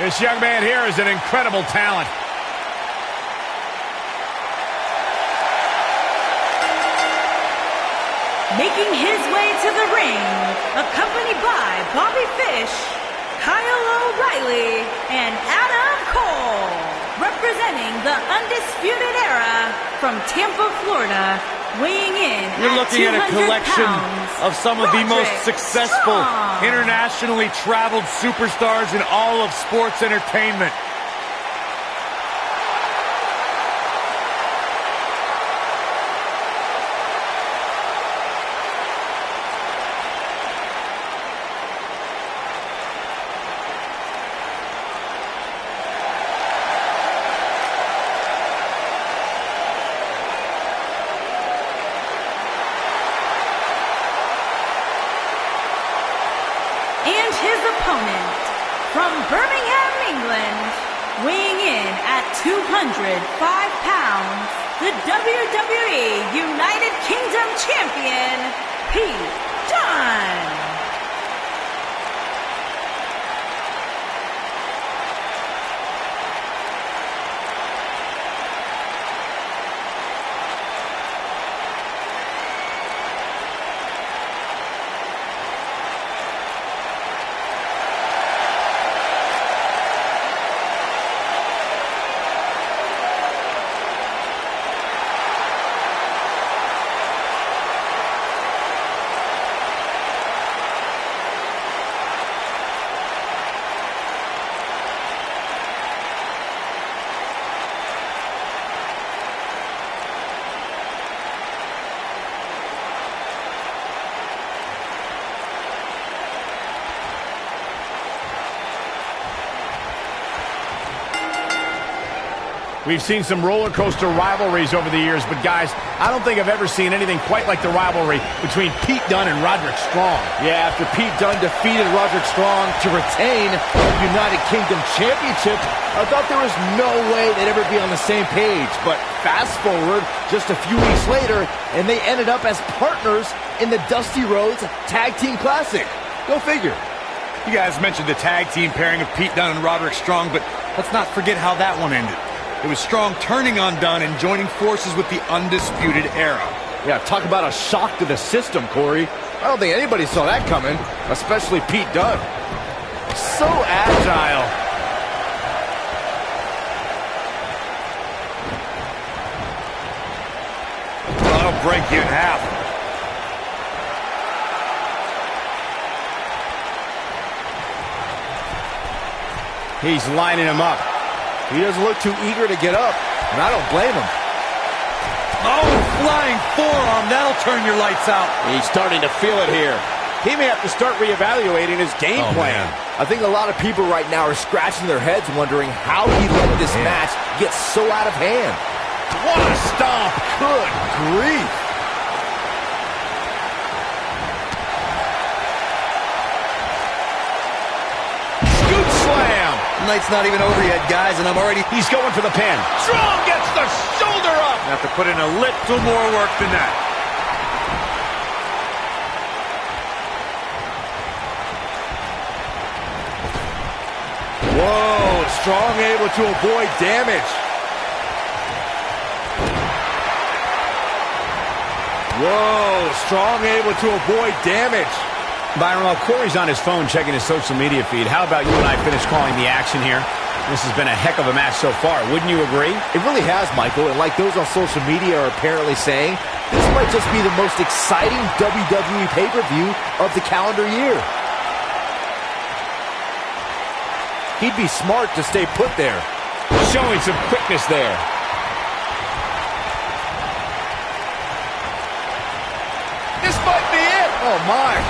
This young man here is an incredible talent. Making his way to the ring, accompanied by Bobby Fish, Kyle O'Reilly, and Adam Cole, representing the Undisputed Era from Tampa, Florida, weighing in You're looking at a collection of some of the most Roderick successful, Strong. internationally traveled superstars in all of sports entertainment. And his opponent, from Birmingham, England, weighing in at 205 pounds, the WWE United Kingdom Champion, Pete Dunne. We've seen some roller coaster rivalries over the years, but guys, I don't think I've ever seen anything quite like the rivalry between Pete Dunne and Roderick Strong. Yeah, after Pete Dunne defeated Roderick Strong to retain the United Kingdom Championship, I thought there was no way they'd ever be on the same page. But fast forward just a few weeks later, and they ended up as partners in the Dusty Rhodes Tag Team Classic. Go figure. You guys mentioned the tag team pairing of Pete Dunne and Roderick Strong, but let's not forget how that one ended. It was Strong turning on Dunne and joining forces with the Undisputed Era. Yeah, talk about a shock to the system, Corey. I don't think anybody saw that coming, especially Pete Dunne. So agile. Well, that'll break you in half. He's lining him up. He doesn't look too eager to get up, and I don't blame him. Oh, flying forearm. That'll turn your lights out. He's starting to feel it here. He may have to start reevaluating his game plan. I think a lot of people right now are scratching their heads wondering how he let this match get so out of hand. What a stomp. Good grief. Scoop slam. Night's not even over yet, guys, and I'm already... He's going for the pin. Strong gets the shoulder up. You have to put in a little more work than that. Whoa, Strong able to avoid damage. Whoa, Strong able to avoid damage. Byron, while Corey's on his phone checking his social media feed, how about you and I finish calling the action here? This has been a heck of a match so far. Wouldn't you agree? It really has, Michael, and like those on social media are apparently saying, this might just be the most exciting WWE pay-per-view of the calendar year. He'd be smart to stay put there. Showing some quickness there. This might be it. Oh, my.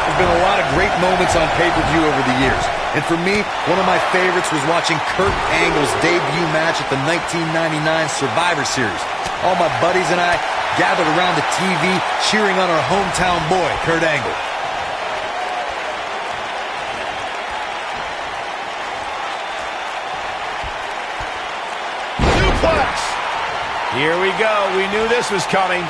There's been a lot of great moments on pay-per-view over the years. And for me, one of my favorites was watching Kurt Angle's debut match at the 1999 Survivor Series. All my buddies and I gathered around the TV cheering on our hometown boy, Kurt Angle. Suplex. Here we go. We knew this was coming.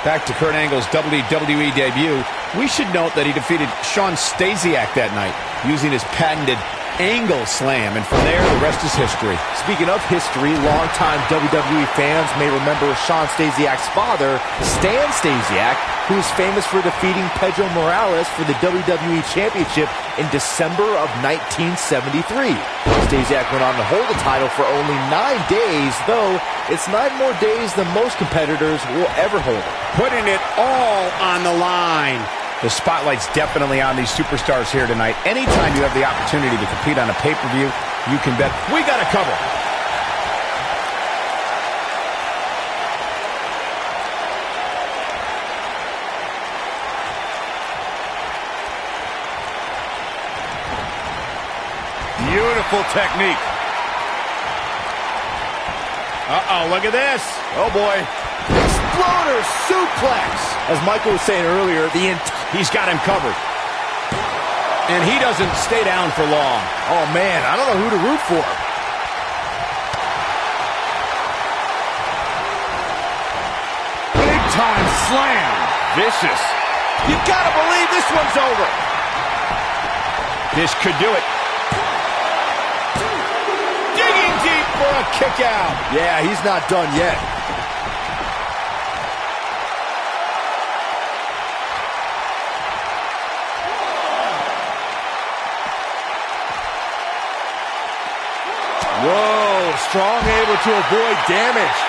Back to Kurt Angle's WWE debut. We should note that he defeated Shawn Stasiak that night using his patented angle slam, and from there, the rest is history. Speaking of history, longtime WWE fans may remember Shawn Stasiak's father, Stan Stasiak, who is famous for defeating Pedro Morales for the WWE Championship in December of 1973. Stasiak went on to hold the title for only 9 days, though it's 9 more days than most competitors will ever hold it. Putting it all on the line. The spotlight's definitely on these superstars here tonight. Anytime you have the opportunity to compete on a pay-per-view, you can bet we got a cover. Beautiful technique. Uh-oh, look at this. Oh, boy. Exploder suplex. As Michael was saying earlier, he's got him covered. And he doesn't stay down for long. Oh, man, I don't know who to root for. Big time slam. Vicious. You gotta believe this one's over. This could do it. Digging deep for a kick out. Yeah, he's not done yet. Whoa, Strong able to avoid damage.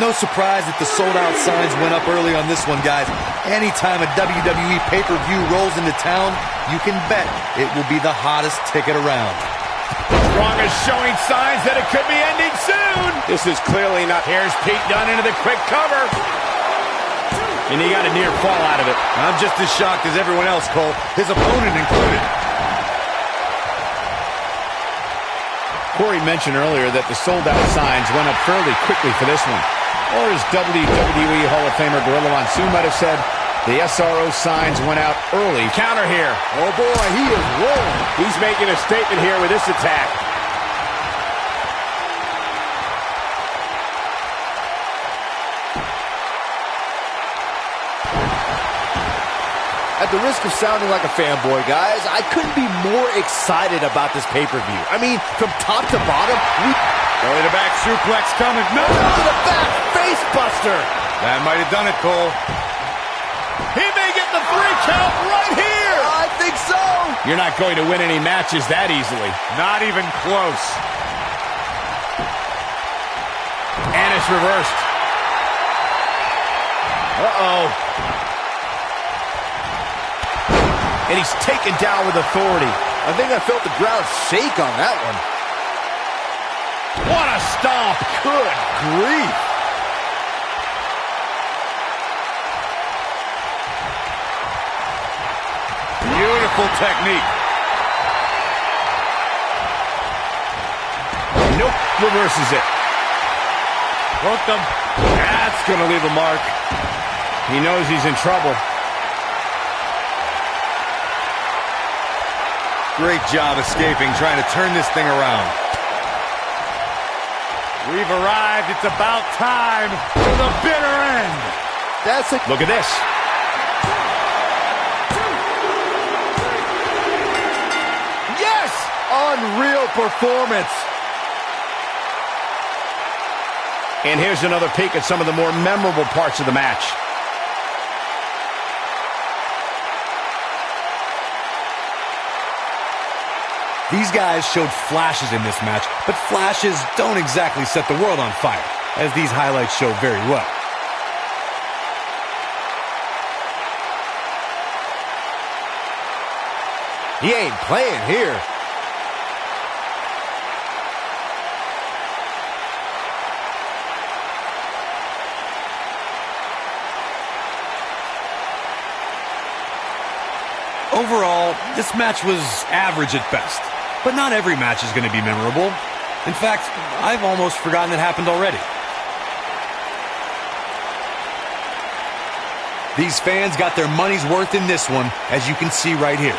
No surprise that the sold-out signs went up early on this one, guys. Anytime a WWE pay-per-view rolls into town, you can bet it will be the hottest ticket around. Strong is showing signs that it could be ending soon. This is clearly not. Here's Pete Dunne into the quick cover. And he got a near fall out of it. I'm just as shocked as everyone else, Cole, his opponent included. Corey mentioned earlier that the sold-out signs went up fairly quickly for this one. Or as WWE Hall of Famer Gorilla Monsoon might have said, the SRO signs went out early. Counter here. Oh boy, he is rolling. He's making a statement here with this attack. At the risk of sounding like a fanboy, guys, I couldn't be more excited about this pay-per-view. I mean, from top to bottom, Belly to back suplex coming. No! to the back, face buster. That might have done it, Cole. He may get the 3 count right here. I think so. You're not going to win any matches that easily. Not even close. And it's reversed. Uh-oh. And he's taken down with authority. I think I felt the ground shake on that one. What a stomp. Good grief. Beautiful technique. Nope, reverses it. Hooked him. That's going to leave a mark. He knows he's in trouble. Great job escaping, trying to turn this thing around. We've arrived. It's about time for the bitter end. That's it. Look at this. Yes! Unreal performance. And here's another peek at some of the more memorable parts of the match. These guys showed flashes in this match, but flashes don't exactly set the world on fire, as these highlights show very well. He ain't playing here. Overall, this match was average at best. But not every match is going to be memorable. In fact, I've almost forgotten it happened already. These fans got their money's worth in this one, as you can see right here.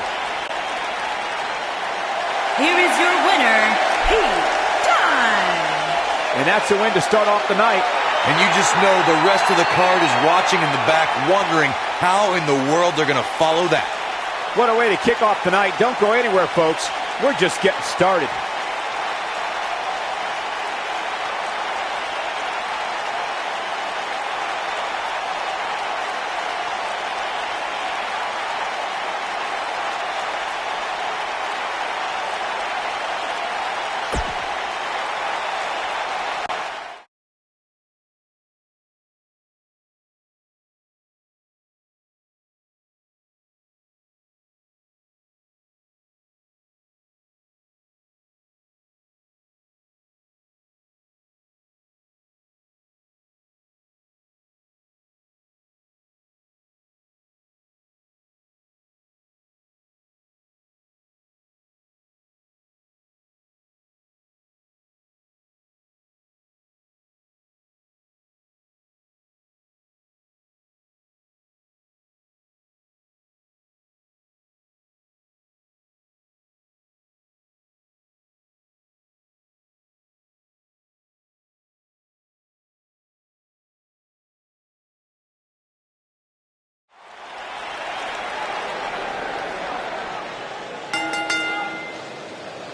Here is your winner, Pete Dunne. And that's a win to start off the night. And you just know the rest of the card is watching in the back, wondering how in the world they're going to follow that. What a way to kick off tonight. Don't go anywhere, folks. We're just getting started.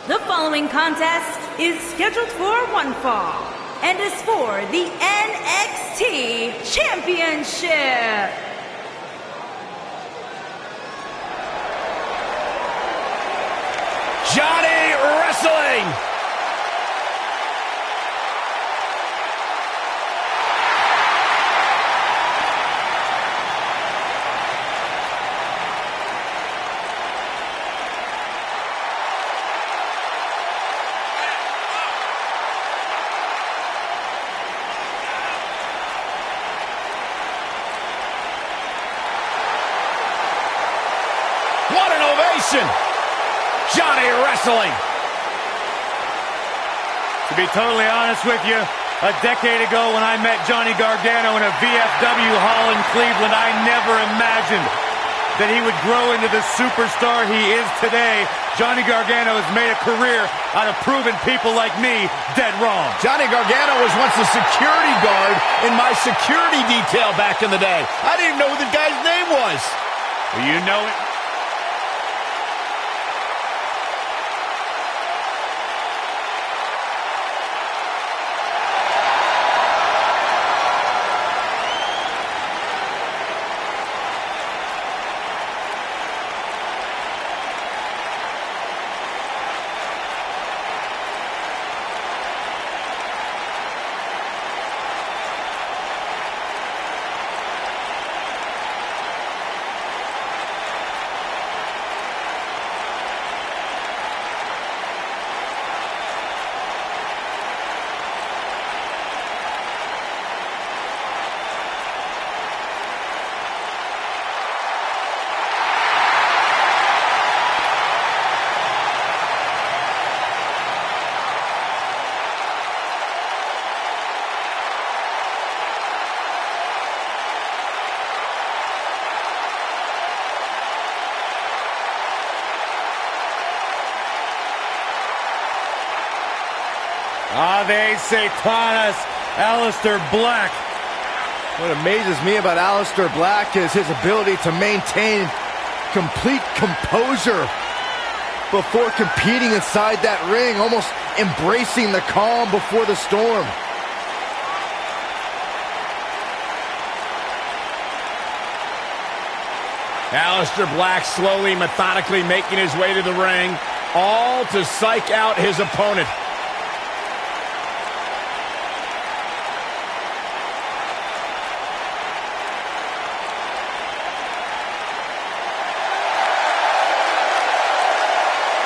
The following contest is scheduled for one fall and is for the NXT Championship. Johnny Wrestling. What an ovation! Johnny Wrestling. To be totally honest with you, a decade ago when I met Johnny Gargano in a VFW hall in Cleveland, I never imagined that he would grow into the superstar he is today. Johnny Gargano has made a career out of proving people like me dead wrong. Johnny Gargano was once a security guard in my security detail back in the day. I didn't even know who the guy's name was. Well, you know it. Ave Satanas, Aleister Black. What amazes me about Aleister Black is his ability to maintain complete composure before competing inside that ring, almost embracing the calm before the storm. Aleister Black slowly, methodically making his way to the ring, all to psych out his opponent.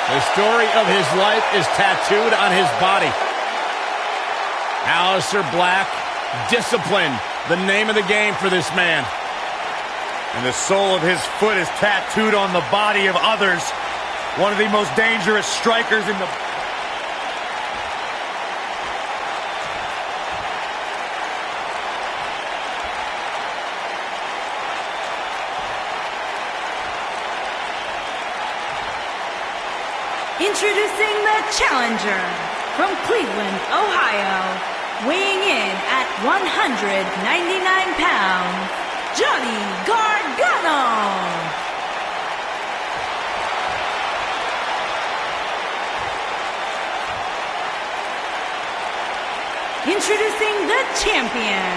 The story of his life is tattooed on his body. Aleister Black, discipline, the name of the game for this man. And the sole of his foot is tattooed on the body of others. One of the most dangerous strikers in the... Introducing the challenger from Cleveland, Ohio, weighing in at 199 pounds, Johnny Gargano. Introducing the champion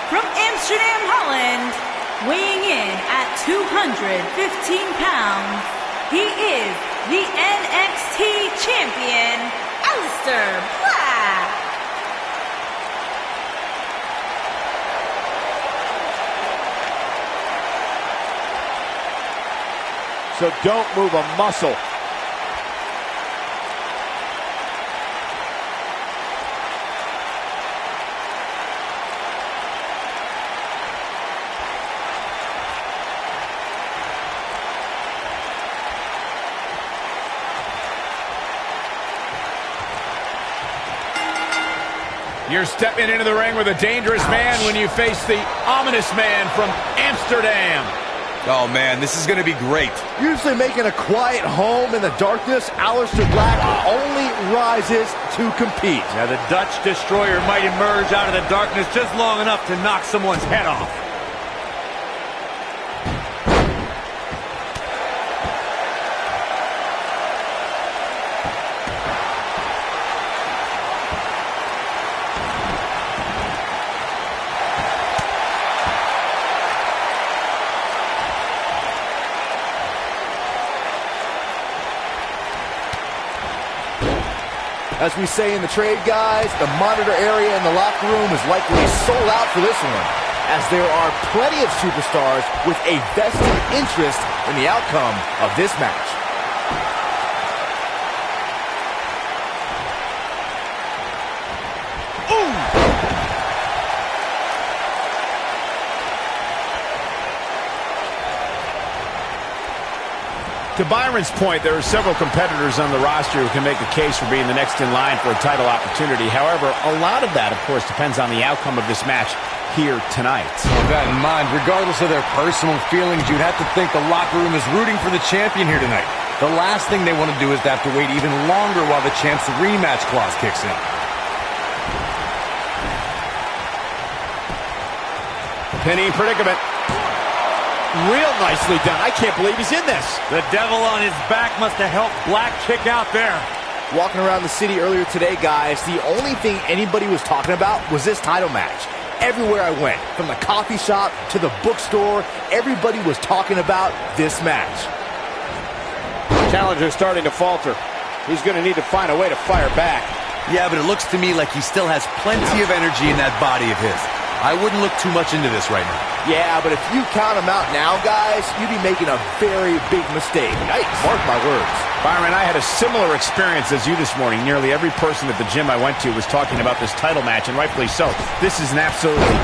from Amsterdam, Holland, weighing in at 215 pounds, he is the NXT champion, Aleister Black. So don't move a muscle. You're stepping into the ring with a dangerous man when you face the ominous man from Amsterdam. Oh, man, this is going to be great. Usually making a quiet home in the darkness, Aleister Black only rises to compete. Now, the Dutch Destroyer might emerge out of the darkness just long enough to knock someone's head off. As we say in the trade, guys, the monitor area in the locker room is likely sold out for this one, as there are plenty of superstars with a vested interest in the outcome of this match. To Byron's point, there are several competitors on the roster who can make a case for being the next in line for a title opportunity. However, a lot of that, of course, depends on the outcome of this match here tonight. With that in mind, regardless of their personal feelings, you'd have to think the locker room is rooting for the champion here tonight. The last thing they want to do is to have to wait even longer while the champ's rematch clause kicks in. Penny predicament. Real nicely done. I can't believe he's in this. The devil on his back must have helped Black kick out there. Walking around the city earlier today, guys, the only thing anybody was talking about was this title match. Everywhere I went, from the coffee shop to the bookstore, everybody was talking about this match. Challenger's starting to falter. He's going to need to find a way to fire back. Yeah, but it looks to me like he still has plenty of energy in that body of his. I wouldn't look too much into this right now. Yeah, but if you count him out now, guys, you'd be making a very big mistake. Yikes. Mark my words. Byron, I had a similar experience as you this morning. Nearly every person at the gym I went to was talking about this title match, and rightfully so. This is an absolutely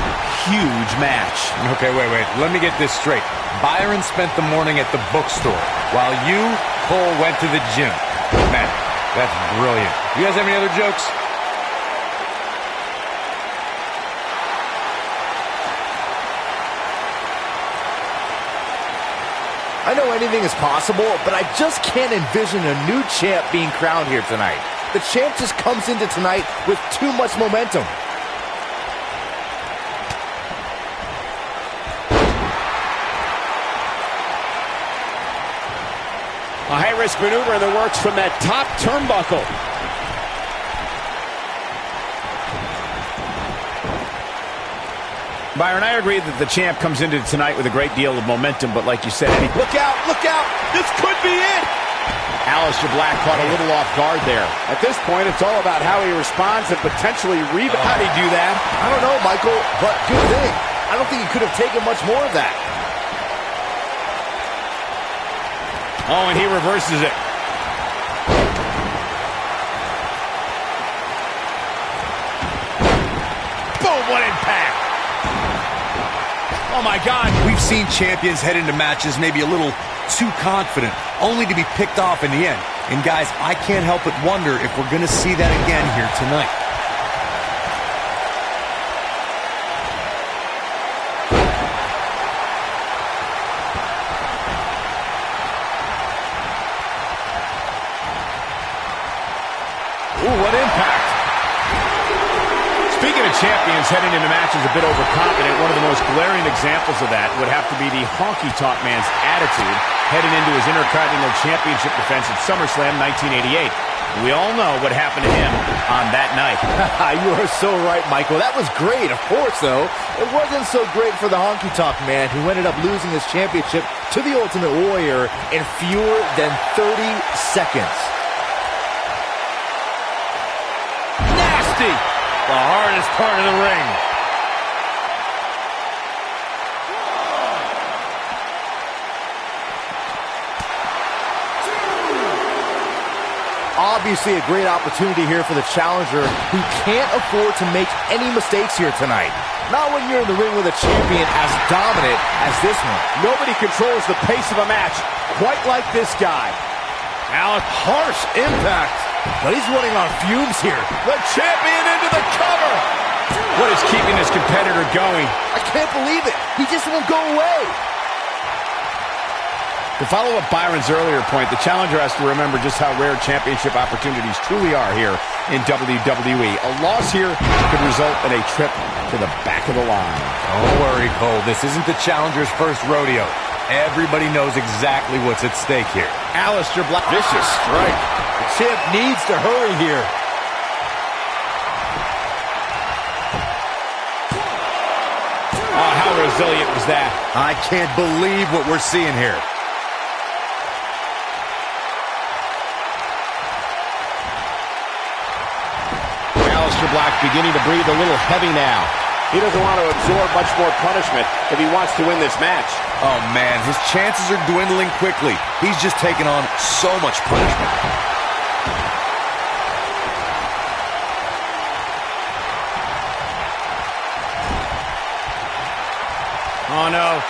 huge match. Okay, wait. Let me get this straight. Byron spent the morning at the bookstore, while you, Cole, went to the gym. Man, that's brilliant. You guys have any other jokes? I know anything is possible, but I just can't envision a new champ being crowned here tonight. The champ just comes into tonight with too much momentum. A high-risk maneuver in the works from that top turnbuckle. Byron, I agree that the champ comes into tonight with a great deal of momentum, but like you said, Look out, this could be it. Aleister Black caught a little off guard there. At this point, it's all about how he responds and potentially rebound. How'd he do that? I don't know, Michael, but good thing. I don't think he could have taken much more of that. Oh, and he reverses it. Boom, what impact. Oh, my God. We've seen champions head into matches maybe a little too confident, only to be picked off in the end. And, guys, I can't help but wonder if we're going to see that again here tonight. Ooh, what impact. Speaking of champions heading into matches a bit overconfident, one of the most glaring examples of that would have to be the honky-tonk man's attitude heading into his Intercontinental Championship defense at SummerSlam 1988. We all know what happened to him on that night. You are so right, Michael. That was great. Of course, though, it wasn't so great for the honky-tonk man, who ended up losing his championship to the Ultimate Warrior in fewer than 30 seconds. Nasty! The hardest part of the ring. Obviously a great opportunity here for the challenger, who can't afford to make any mistakes here tonight. Not when you're in the ring with a champion as dominant as this one. Nobody controls the pace of a match quite like this guy. Alex, harsh impact. But he's running on fumes here. The champion into the cover. What is keeping this competitor going? I can't believe it. He just won't go away. To follow up Byron's earlier point, the challenger has to remember just how rare championship opportunities truly are here in WWE. A loss here could result in a trip to the back of the line. Don't worry, Cole. This isn't the challenger's first rodeo. Everybody knows exactly what's at stake here. Aleister Black. Vicious strike. The champ needs to hurry here. Oh, how resilient was that? I can't believe what we're seeing here. Aleister Black beginning to breathe a little heavy now. He doesn't want to absorb much more punishment if he wants to win this match. Oh, man, his chances are dwindling quickly. He's just taken on so much punishment. Oh, no.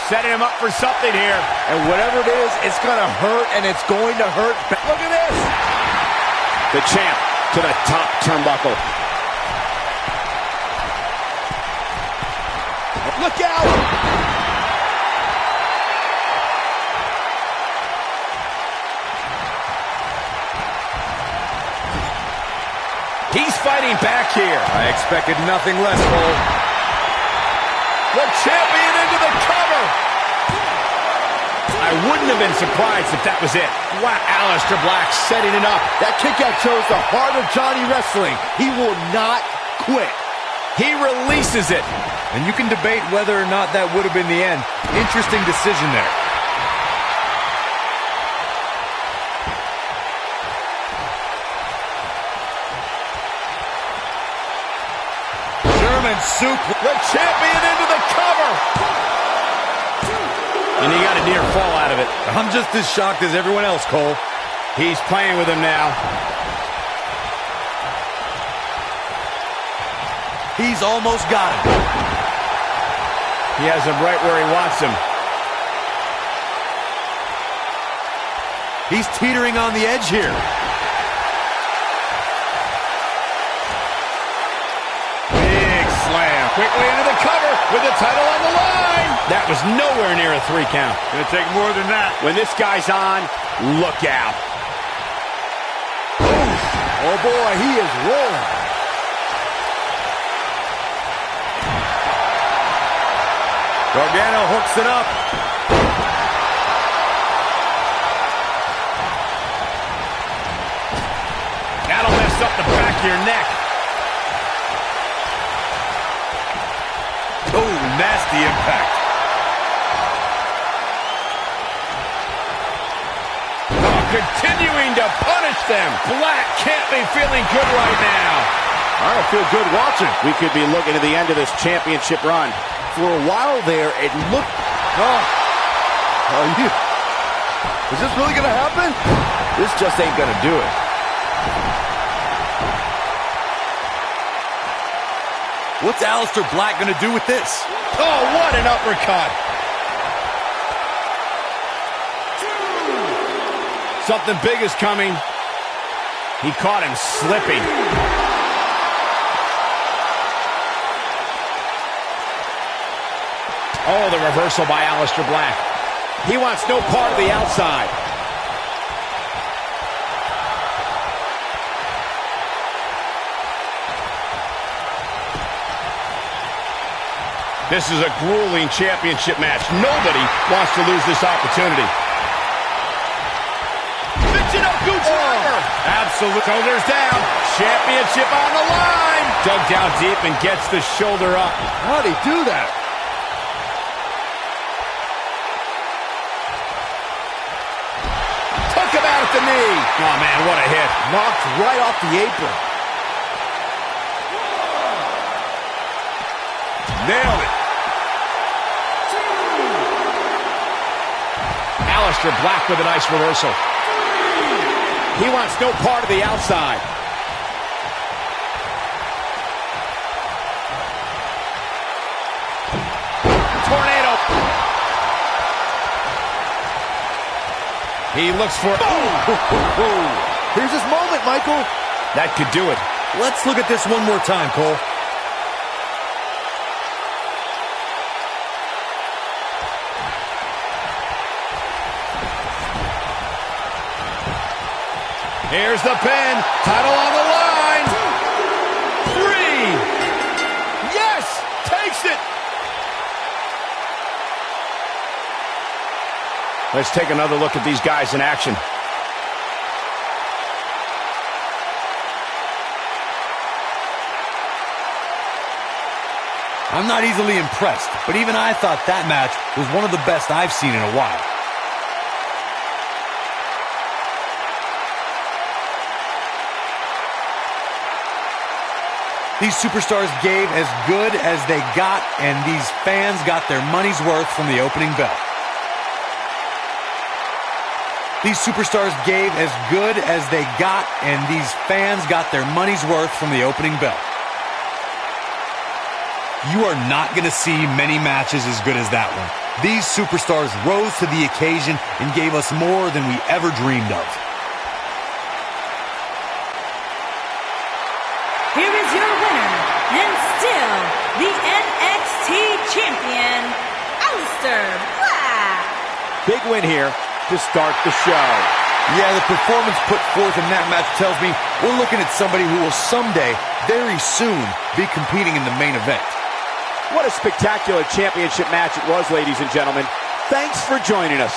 Setting him up for something here. And whatever it is, it's going to hurt, and it's going to hurt. Look at this. The champ to the top turnbuckle. Look out! He's fighting back here. I expected nothing less, Cole. The champion into the cover. I wouldn't have been surprised if that was it. Wow, Aleister Black setting it up. That kickout shows the heart of Johnny Wrestling. He will not quit. He releases it. And you can debate whether or not that would have been the end. Interesting decision there. German soup. The champion into the cover. And he got a near fall out of it. I'm just as shocked as everyone else, Cole. He's playing with him now. He's almost got him. He has him right where he wants him. He's teetering on the edge here. Big slam. Quickly into the cover with the title on the line. That was nowhere near a 3 count. Gonna take more than that. When this guy's on, look out. Oh boy, he is rolling. Gargano hooks it up. That'll mess up the back of your neck. Oh, nasty impact. Continuing to punish them. Black can't be feeling good right now. I don't feel good watching. We could be looking at the end of this championship run. For a while there, it looked... Is this really going to happen? This just ain't going to do it. What's Aleister Black going to do with this? Oh, what an uppercut. Something big is coming. He caught him slipping. Oh, the reversal by Aleister Black. He wants no part of the outside. This is a grueling championship match. Nobody wants to lose this opportunity. Absolute. Shoulders down. Championship on the line. Dug down deep and gets the shoulder up. How'd he do that? Took him out at the knee. Oh, man, what a hit. Knocked right off the apron. Nailed it. Aleister Black with a nice reversal. He wants no part of the outside. Tornado. He looks for... Here's his moment, Michael. That could do it. Let's look at this one more time, Cole. Here's the pin. Title on the line. 3. Yes! Takes it! Let's take another look at these guys in action. I'm not easily impressed, but even I thought that match was one of the best I've seen in a while. These superstars gave as good as they got, and these fans got their money's worth from the opening bell. These superstars gave as good as they got, and these fans got their money's worth from the opening bell. You are not going to see many matches as good as that one. These superstars rose to the occasion and gave us more than we ever dreamed of. Here is your winner, and still the NXT champion, Aleister Black. Big win here to start the show. Yeah, the performance put forth in that match tells me we're looking at somebody who will someday, very soon, be competing in the main event. What a spectacular championship match it was, ladies and gentlemen. Thanks for joining us.